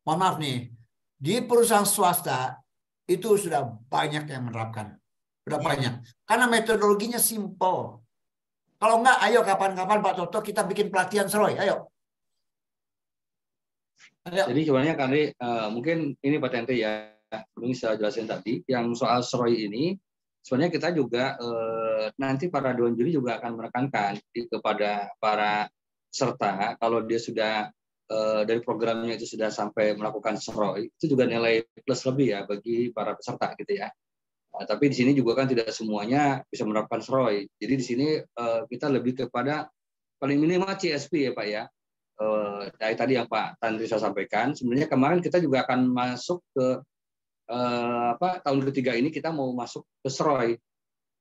maaf nih, di perusahaan swasta itu sudah banyak yang menerapkan, sudah banyak. Karena metodologinya simple. Kalau enggak, ayo kapan-kapan Pak Toto kita bikin pelatihan SROI, ayo. Jadi sebenarnya kali mungkin ini Pak Tenri ya, mungkin saya jelasin tadi, yang soal SROI ini sebenarnya kita juga nanti para Dewan Juri juga akan menekankan kepada para peserta kalau dia sudah dari programnya itu sudah sampai melakukan SROI, itu juga nilai plus lebih ya bagi para peserta gitu ya. Tapi di sini juga kan tidak semuanya bisa menerapkan SROI. Jadi di sini kita lebih kepada paling minimal CSP ya Pak ya. Dari tadi yang Pak Tandri saya sampaikan, sebenarnya kemarin kita juga akan masuk ke tahun ketiga ini kita mau masuk ke SROI.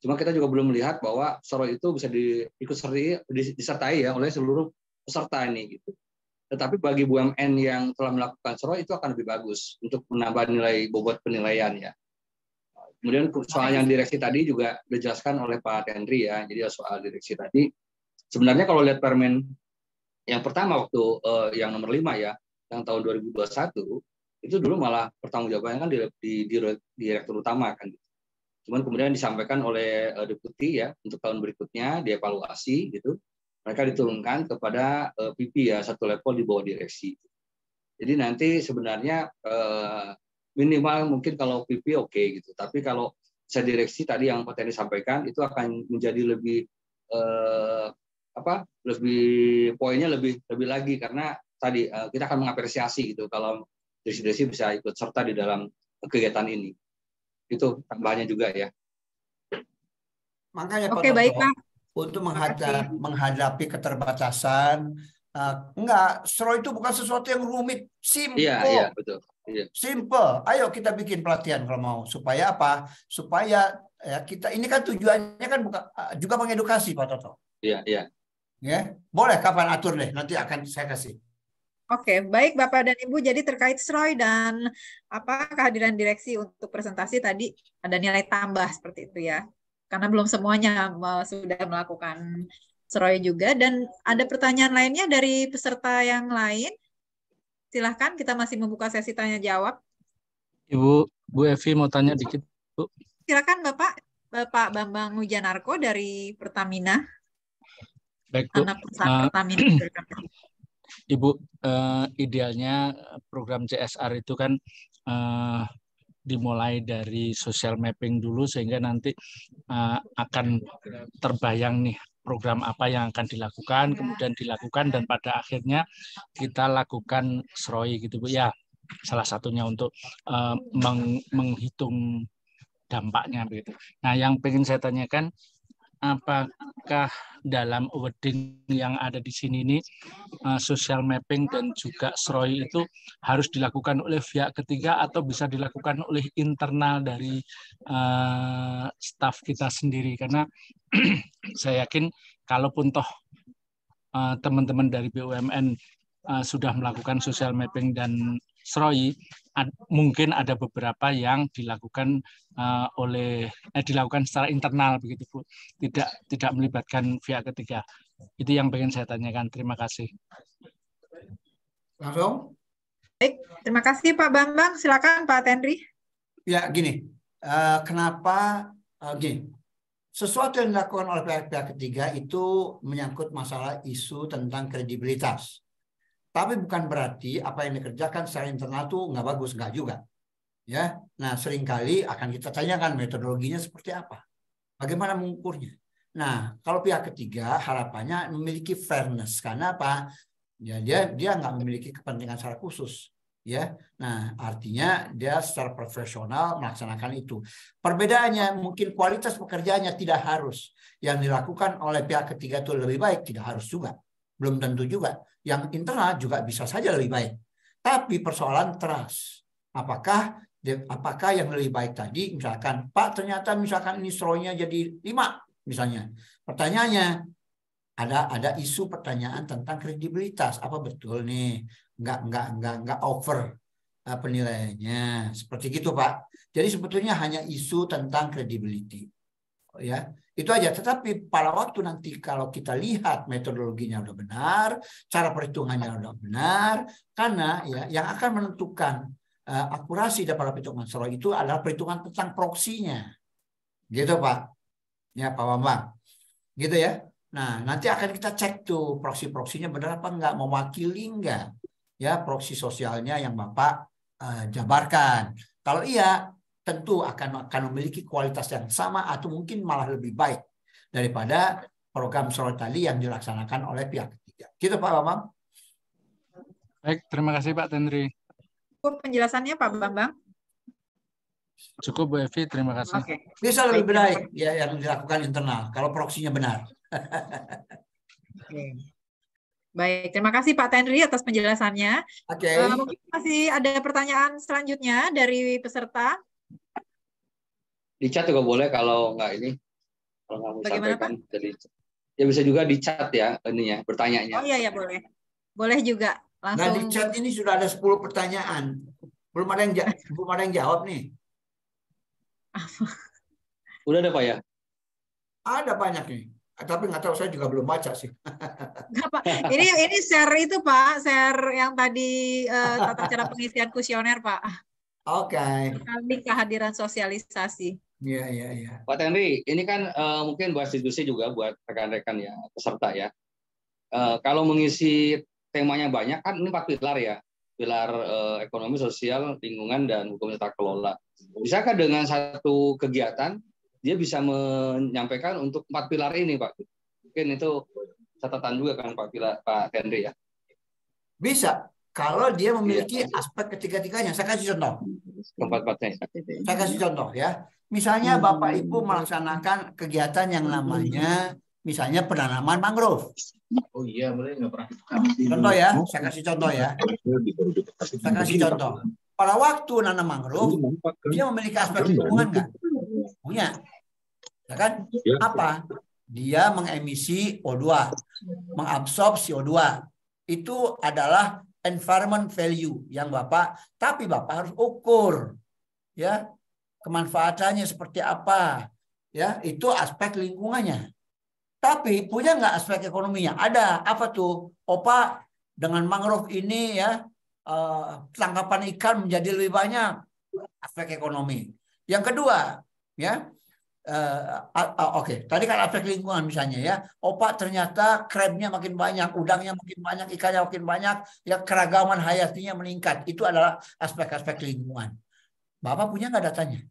Cuma kita juga belum melihat bahwa SROI itu bisa disertai ya oleh seluruh peserta ini gitu. Tetapi bagi BUMN yang telah melakukan SROI itu akan lebih bagus untuk menambah nilai bobot penilaian ya. Kemudian soal yang direksi tadi juga dijelaskan oleh Pak Tendri ya. Jadi soal direksi tadi, sebenarnya kalau lihat Permen yang pertama waktu yang nomor 5 ya, yang tahun 2021, itu dulu malah pertanggungjawabannya kan di direktur utama kan. Cuman kemudian disampaikan oleh deputi ya untuk tahun berikutnya dievaluasi gitu. Mereka diturunkan kepada PP ya, satu level di bawah direksi. Jadi nanti sebenarnya minimal mungkin kalau PP oke gitu. Tapi kalau saya direksi tadi yang Pak Teni sampaikan itu akan menjadi lebih poinnya lebih lagi karena tadi kita akan mengapresiasi gitu kalau direksi bisa ikut serta di dalam kegiatan ini. Itu tambahannya juga ya. Makanya Oke, baik Pak. Untuk menghadapi keterbatasan, SROI itu bukan sesuatu yang rumit, simple. Iya, betul. Iya. Simple. Ayo kita bikin pelatihan kalau mau. Supaya apa? Supaya ya kita ini kan tujuannya kan bukan juga mengedukasi Pak Toto. Iya. Ya, boleh kapan atur deh. Nanti akan saya kasih. Oke, baik Bapak dan Ibu. Jadi terkait SROI dan kehadiran direksi untuk presentasi tadi ada nilai tambah seperti itu ya. Karena belum semuanya sudah melakukan SROI juga. Dan ada pertanyaan lainnya dari peserta yang lain. Silahkan, kita masih membuka sesi tanya jawab. Bu Evi mau tanya dikit, Bu. Silakan Bapak Bambang Wijanarko dari Pertamina. Baik, Bu. Anak perusahaan Pertamina. Ibu, idealnya program CSR itu kan dimulai dari social mapping dulu sehingga nanti akan terbayang nih program apa yang akan dilakukan, kemudian dilakukan dan pada akhirnya kita lakukan SROI gitu Bu ya. Salah satunya untuk menghitung dampaknya begitu. Nah, yang pengen saya tanyakan apakah dalam wording yang ada di sini ini social mapping dan juga SROI itu harus dilakukan oleh pihak ketiga atau bisa dilakukan oleh internal dari staf kita sendiri karena saya yakin kalaupun toh teman-teman dari BUMN sudah melakukan social mapping dan SROI, mungkin ada beberapa yang dilakukan dilakukan secara internal begitu Bu, tidak melibatkan pihak ketiga. Itu yang pengen saya tanyakan. Terima kasih. Langsung? Baik, terima kasih Pak Bambang. Silakan Pak Tendri. Ya gini, kenapa gini? Sesuatu yang dilakukan oleh pihak ketiga itu menyangkut masalah isu tentang kredibilitas. Tapi bukan berarti apa yang dikerjakan secara internal tuh nggak bagus, nggak juga. Ya, nah seringkali akan kita tanyakan metodologinya seperti apa, bagaimana mengukurnya. Nah, kalau pihak ketiga harapannya memiliki fairness, karena apa? Ya dia nggak memiliki kepentingan secara khusus. Ya, nah artinya dia secara profesional melaksanakan itu. Perbedaannya mungkin kualitas pekerjaannya tidak harus yang dilakukan oleh pihak ketiga itu lebih baik, tidak harus juga. Belum tentu juga. Yang internal juga bisa saja lebih baik. Tapi persoalan trust. Apakah yang lebih baik tadi, misalkan, Pak ternyata misalkan ini SROI-nya jadi 5, misalnya. Pertanyaannya, ada isu pertanyaan tentang kredibilitas. Apa betul nih? Nggak over penilaiannya. Seperti gitu, Pak. Jadi sebetulnya hanya isu tentang credibility. Ya, itu aja. Tetapi pada waktu nanti kalau kita lihat metodologinya udah benar, cara perhitungannya udah benar, karena ya yang akan menentukan akurasi daripada perhitungan SROI itu adalah perhitungan tentang proksinya. Gitu, Pak. Ya, Pak Bambang. Gitu ya. Nah, nanti akan kita cek tuh proksi-proksinya benar apa enggak, mewakili enggak ya proksi sosialnya yang Bapak jabarkan. Kalau iya, tentu akan memiliki kualitas yang sama atau mungkin malah lebih baik daripada program SROI tadi yang dilaksanakan oleh pihak ketiga. Gitu Pak Bambang. Baik, terima kasih Pak Tendri. Cukup penjelasannya Pak Bambang? Cukup Bu Evi, terima kasih. Oke. Bisa lebih baik ya yang dilakukan internal kalau proksinya benar. Oke. Baik, terima kasih Pak Tendri atas penjelasannya. Oke. Mungkin masih ada pertanyaan selanjutnya dari peserta. Di chat juga boleh kalau nggak ini. Kalau nggak mau sampaikan. Jadi, ya bisa juga di chat ya ininya, bertanyanya. Oh iya, boleh. Boleh juga. Langsung. Nah di chat ini sudah ada 10 pertanyaan. Belum ada yang jawab nih. Udah ada Pak ya? Ada banyak nih. Tapi nggak tahu, saya juga belum baca sih. Ini share itu Pak, share yang tadi tata cara pengisian kuesioner Pak. Oke. Kali kehadiran sosialisasi. Iya. Pak Tendri, ini kan mungkin buat diskusi juga buat rekan-rekan ya, peserta ya. Kalau mengisi temanya banyak kan ini 4 pilar ya. Pilar ekonomi, sosial, lingkungan, dan hukum tata kelola. Bisakah dengan satu kegiatan dia bisa menyampaikan untuk 4 pilar ini, Pak? Mungkin itu catatan juga kan Pak Tendri ya. Bisa, kalau dia memiliki aspek ketiga-tiganya. Saya kasih contoh. Keempat-empatnya. Saya kasih contoh ya. Misalnya Bapak Ibu melaksanakan kegiatan yang namanya misalnya penanaman mangrove. Oh iya, boleh nggak pernah. Contoh ya, saya kasih contoh ya. Saya kasih contoh. Pada waktu nanam mangrove, dia memiliki aspek lingkungan nggak? Punya. Ya kan? Apa? Dia mengemisi O2, mengabsorb CO2. Itu adalah environment value yang tapi Bapak harus ukur. Ya, kemanfaatannya seperti apa. Ya, itu aspek lingkungannya. Tapi punya nggak aspek ekonominya? Ada. Apa tuh? Pak, dengan mangrove ini ya tangkapan ikan menjadi lebih banyak. Aspek ekonomi. Yang kedua, ya. Oke. Tadi kan aspek lingkungan misalnya ya. Pak, ternyata crabnya makin banyak, udangnya makin banyak, ikannya makin banyak, ya keragaman hayatinya meningkat. Itu adalah aspek-aspek lingkungan. Bapak punya nggak datanya?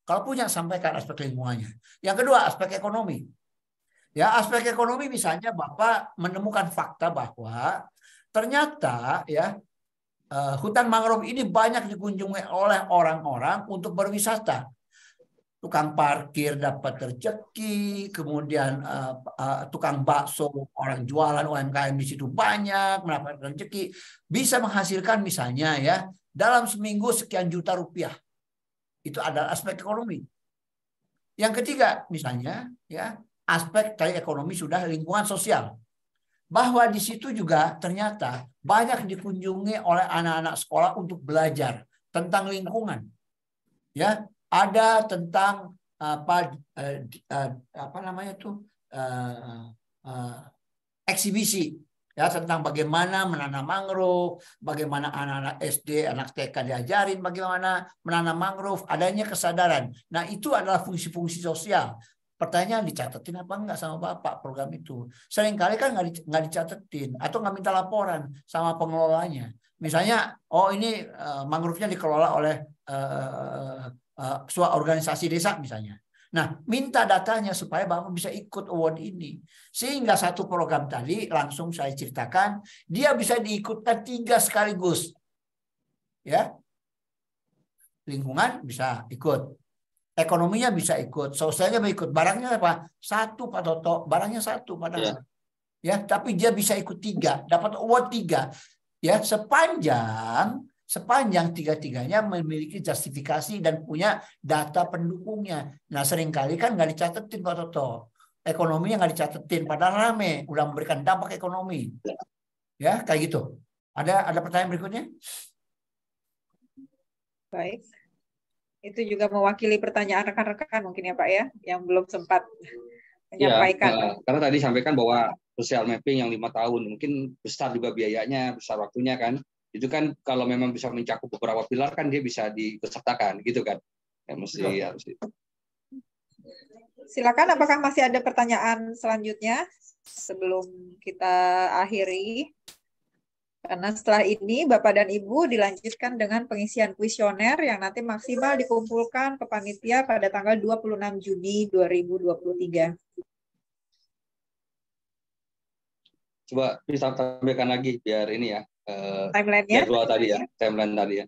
Kalau punya, sampaikan aspek lingkungannya. Yang kedua, aspek ekonomi. Ya, aspek ekonomi misalnya Bapak menemukan fakta bahwa ternyata ya hutan mangrove ini banyak dikunjungi oleh orang-orang untuk berwisata. Tukang parkir dapat rezeki, kemudian tukang bakso, orang jualan UMKM di situ banyak mendapatkan rezeki, bisa menghasilkan misalnya ya dalam seminggu sekian juta rupiah. Itu adalah aspek ekonomi. Yang ketiga misalnya ya aspek tadi ekonomi sudah, lingkungan sosial. Bahwa di situ juga ternyata banyak dikunjungi oleh anak-anak sekolah untuk belajar tentang lingkungan. Ya, ada tentang apa namanya tuh eksibisi ya tentang bagaimana menanam mangrove, bagaimana anak-anak SD, anak TK diajarin bagaimana menanam mangrove, adanya kesadaran. Nah, itu adalah fungsi-fungsi sosial. Pertanyaan, dicatatin apa enggak sama Bapak program itu? Seringkali kan nggak dicatatin atau nggak minta laporan sama pengelolanya. Misalnya, ini mangrove-nya dikelola oleh suatu organisasi desa misalnya. Nah, minta datanya supaya Bapak bisa ikut award ini. Sehingga satu program tadi langsung saya ceritakan, dia bisa diikutkan 3 sekaligus. Ya. Lingkungan bisa ikut. Ekonominya bisa ikut, sosialnya bisa ikut. Barangnya apa? 1 Pak Toto, barangnya 1 padahal. Ya, tapi dia bisa ikut 3, dapat award 3. Ya, sepanjang tiga-tiganya memiliki justifikasi dan punya data pendukungnya. Nah, seringkali kan nggak dicatetin Pak Toto. ekonominya nggak dicatetin, padahal rame, udah memberikan dampak ekonomi. Ya, kayak gitu. Ada pertanyaan berikutnya? Baik. Itu juga mewakili pertanyaan rekan-rekan mungkin ya Pak ya, yang belum sempat menyampaikan. Ya, karena tadi sampaikan bahwa social mapping yang 5 tahun, mungkin besar juga biayanya, besar waktunya kan. Itu kan kalau memang bisa mencakup beberapa pilar kan dia bisa dipesertakan gitu kan. Ya mesti harus itu. Silakan, apakah masih ada pertanyaan selanjutnya sebelum kita akhiri? Karena setelah ini Bapak dan Ibu dilanjutkan dengan pengisian kuesioner yang nanti maksimal dikumpulkan ke panitia pada tanggal 26 Juni 2023. Coba bisa tampilkan lagi biar ini ya. Timeline-nya. Jadwal tadi ya, timeline tadi ya.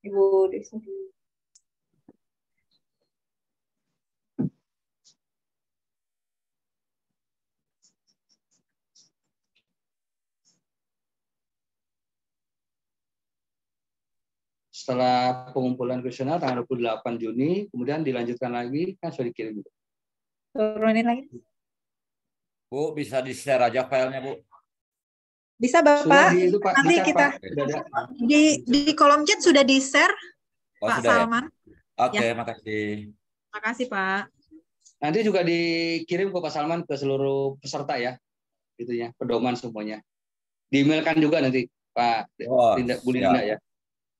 Ibu Desi. Setelah pengumpulan kuesioner tanggal 28 Juni, kemudian dilanjutkan lagi, kan sudah dikirim. Turunin lagi. Bu, bisa di-share aja filenya, Bu. Bisa, Bapak. Itu, Pak. Nanti Bisa, kita Pak. di kolom chat sudah di-share, Pak Sudah Salman. Ya? Oke, Ya. makasih. Makasih, Pak. Nanti juga dikirim ke Pak Salman ke seluruh peserta ya, itunya, pedoman semuanya. Di-emailkan juga nanti, Pak Bu Linda ya.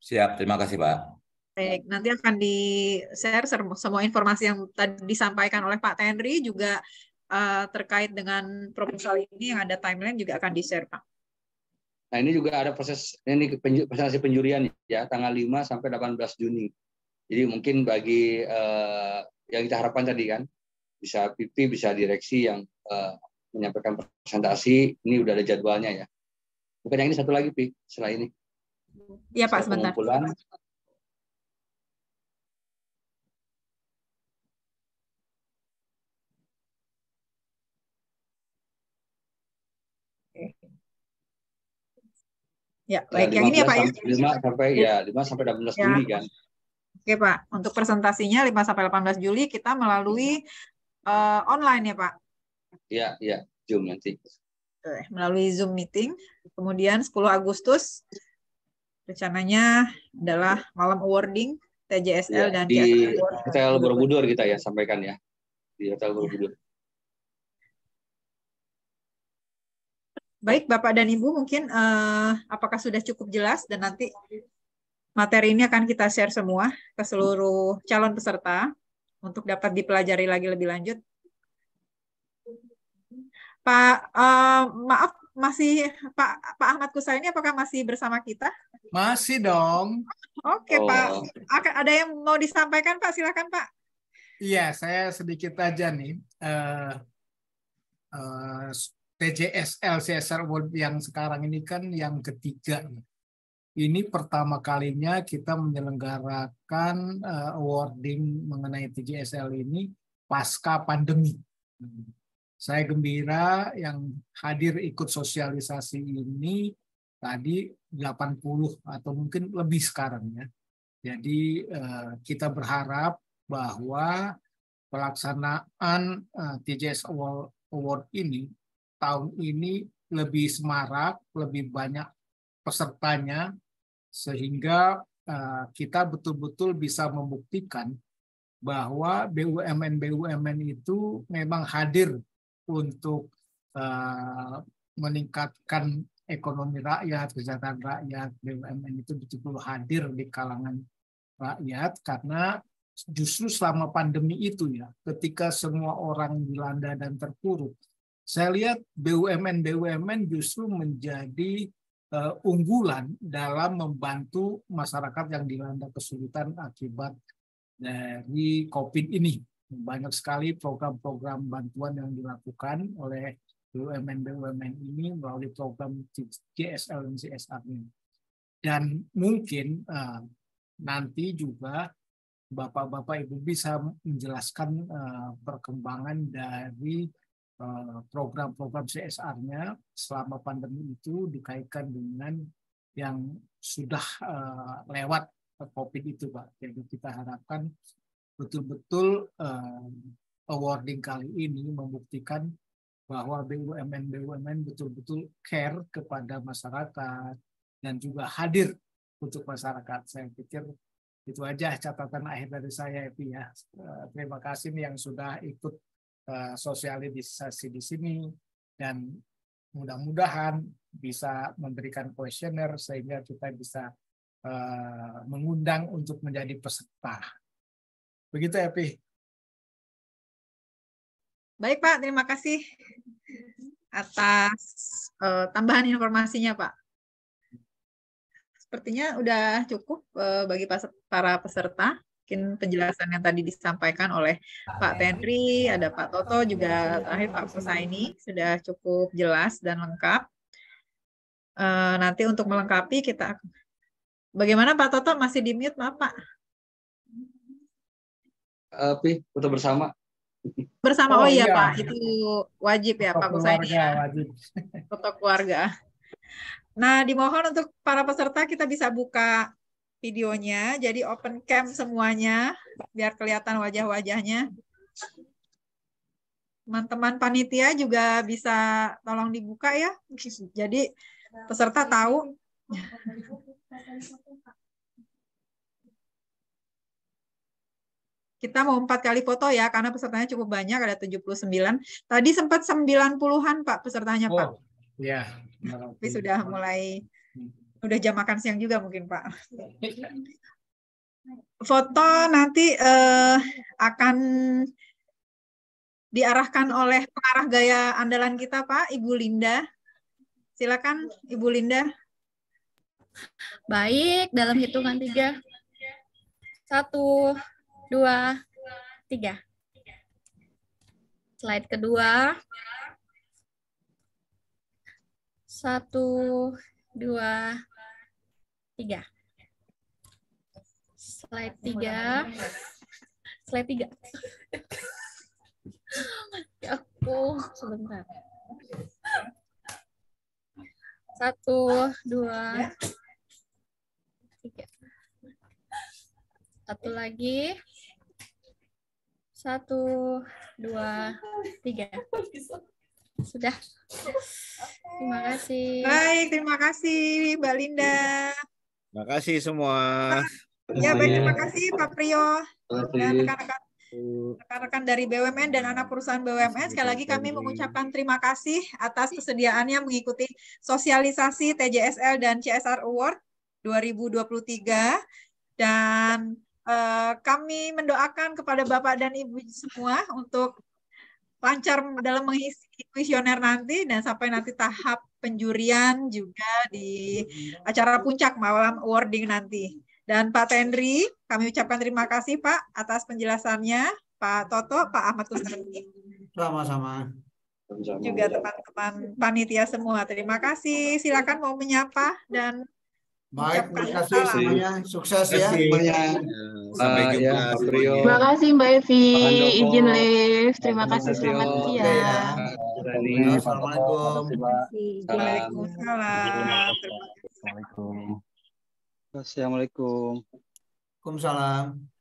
Siap, terima kasih, Pak. Baik, nanti akan di-share semua informasi yang tadi disampaikan oleh Pak Tenri, juga terkait dengan proposal ini yang ada timeline juga akan di-share, Pak. Nah, ini juga ada proses presentasi penjurian ya, tanggal 5 sampai 18 Juni. Jadi mungkin bagi yang kita harapkan tadi kan, bisa PP, bisa direksi yang menyampaikan presentasi, ini udah ada jadwalnya ya. Mungkin yang ini satu lagi, Pi, setelah ini. Iya, Pak, sebentar. Pengumpulan. Ya, baik. Yang ini ya, Pak ya. 5 sampai 18 Juli kan. Oke, Pak. Untuk presentasinya 5 sampai 18 Juli kita melalui online ya, Pak. Iya, Zoom nanti. Melalui Zoom meeting. Kemudian 10 Agustus rencananya adalah malam awarding TJSL dan di Hotel Borobudur kita ya sampaikan ya. Di Hotel Borobudur. Baik, Bapak dan Ibu, mungkin apakah sudah cukup jelas, dan nanti materi ini akan kita share semua ke seluruh calon peserta untuk dapat dipelajari lagi lebih lanjut. Pak, maaf, masih Pak Ahmad Kusaini, apakah masih bersama kita? Masih dong. Oke, Pak. Ada yang mau disampaikan, Pak? Silakan, Pak. Iya, saya sedikit aja nih. TJSL CSR Award yang sekarang ini kan yang ketiga. Ini pertama kalinya kita menyelenggarakan awarding mengenai TJSL ini pasca pandemi. Saya gembira yang hadir ikut sosialisasi ini tadi 80 atau mungkin lebih sekarang ya. Jadi kita berharap bahwa pelaksanaan TJS Award ini tahun ini lebih semarak, lebih banyak pesertanya, sehingga kita betul-betul bisa membuktikan bahwa BUMN itu memang hadir untuk meningkatkan ekonomi rakyat, kesejahteraan rakyat. BUMN itu betul-betul hadir di kalangan rakyat, karena justru selama pandemi itu ya, ketika semua orang dilanda dan terpuruk, saya lihat BUMN justru menjadi unggulan dalam membantu masyarakat yang dilanda kesulitan akibat dari COVID ini. Banyak sekali program-program bantuan yang dilakukan oleh BUMN ini melalui program JSL dan CSR ini. Dan mungkin nanti juga Bapak-Bapak Ibu bisa menjelaskan perkembangan dari program-program CSR-nya selama pandemi itu dikaitkan dengan yang sudah lewat COVID itu, Pak. Jadi kita harapkan betul-betul awarding kali ini membuktikan bahwa BUMN betul-betul care kepada masyarakat dan juga hadir untuk masyarakat. Saya pikir itu aja catatan akhir dari saya, Epi ya. Terima kasih nih yang sudah ikut sosialisasi di sini, dan mudah-mudahan bisa memberikan kuesioner sehingga kita bisa mengundang untuk menjadi peserta. Begitu, Epi. Baik, Pak. Terima kasih atas tambahan informasinya, Pak. Sepertinya udah cukup bagi para peserta. Mungkin penjelasan yang tadi disampaikan oleh Pak Tendri, ada Pak Toto, juga terakhir Pak Kusaini sudah cukup jelas dan lengkap. Nanti untuk melengkapi kita, bagaimana Pak Toto, masih di mute, maaf Pak? Foto bersama. Bersama, oh iya Pak, itu wajib ya Pak Kusaini. Wajib. Foto keluarga. Nah, dimohon untuk para peserta kita bisa buka videonya, jadi open cam semuanya, biar kelihatan wajah-wajahnya. Teman-teman panitia juga bisa tolong dibuka ya, jadi peserta tahu. Kita mau 4 kali foto ya, karena pesertanya cukup banyak, ada 79. Tadi sempat 90-an Pak pesertanya Pak. Iya. Tapi sudah mulai, udah jam makan siang juga mungkin Pak. Foto nanti akan diarahkan oleh pengarah gaya andalan kita Pak, Ibu Linda. Silakan Ibu Linda. Baik, dalam hitungan 3. 1, 2, 3. Slide kedua. 1, 2, 3. Slide 3. Slide 3. Ya aku sebentar. 1, 2, 3. Satu lagi. 1, 2, 3. Sudah. Terima kasih. Baik, terima kasih Mbak Linda. Terima kasih semua. Ya, baik, terima kasih Pak Priyo dan rekan-rekan dari BUMN dan anak perusahaan BUMN. Sekali lagi kami mengucapkan terima kasih atas kesediaannya mengikuti sosialisasi TJSL dan CSR Award 2023. Dan kami mendoakan kepada Bapak dan Ibu semua untuk lancar dalam mengisi kuesioner nanti, dan sampai nanti tahap penjurian juga di acara puncak malam awarding nanti. Dan Pak Tendri, kami ucapkan terima kasih Pak atas penjelasannya. Pak Toto, Pak Ahmad Kusnandi. Sama-sama. Juga teman-teman panitia semua. Terima kasih. Silakan mau menyapa dan baik, terima kasih semuanya. Sukses ya semuanya. Sampai jumpa. Terima kasih Mbak Evi, izin live. Terima kasih, selamat siang. Assalamualaikum. Waalaikumsalam. Assalamualaikum. Waalaikumsalam.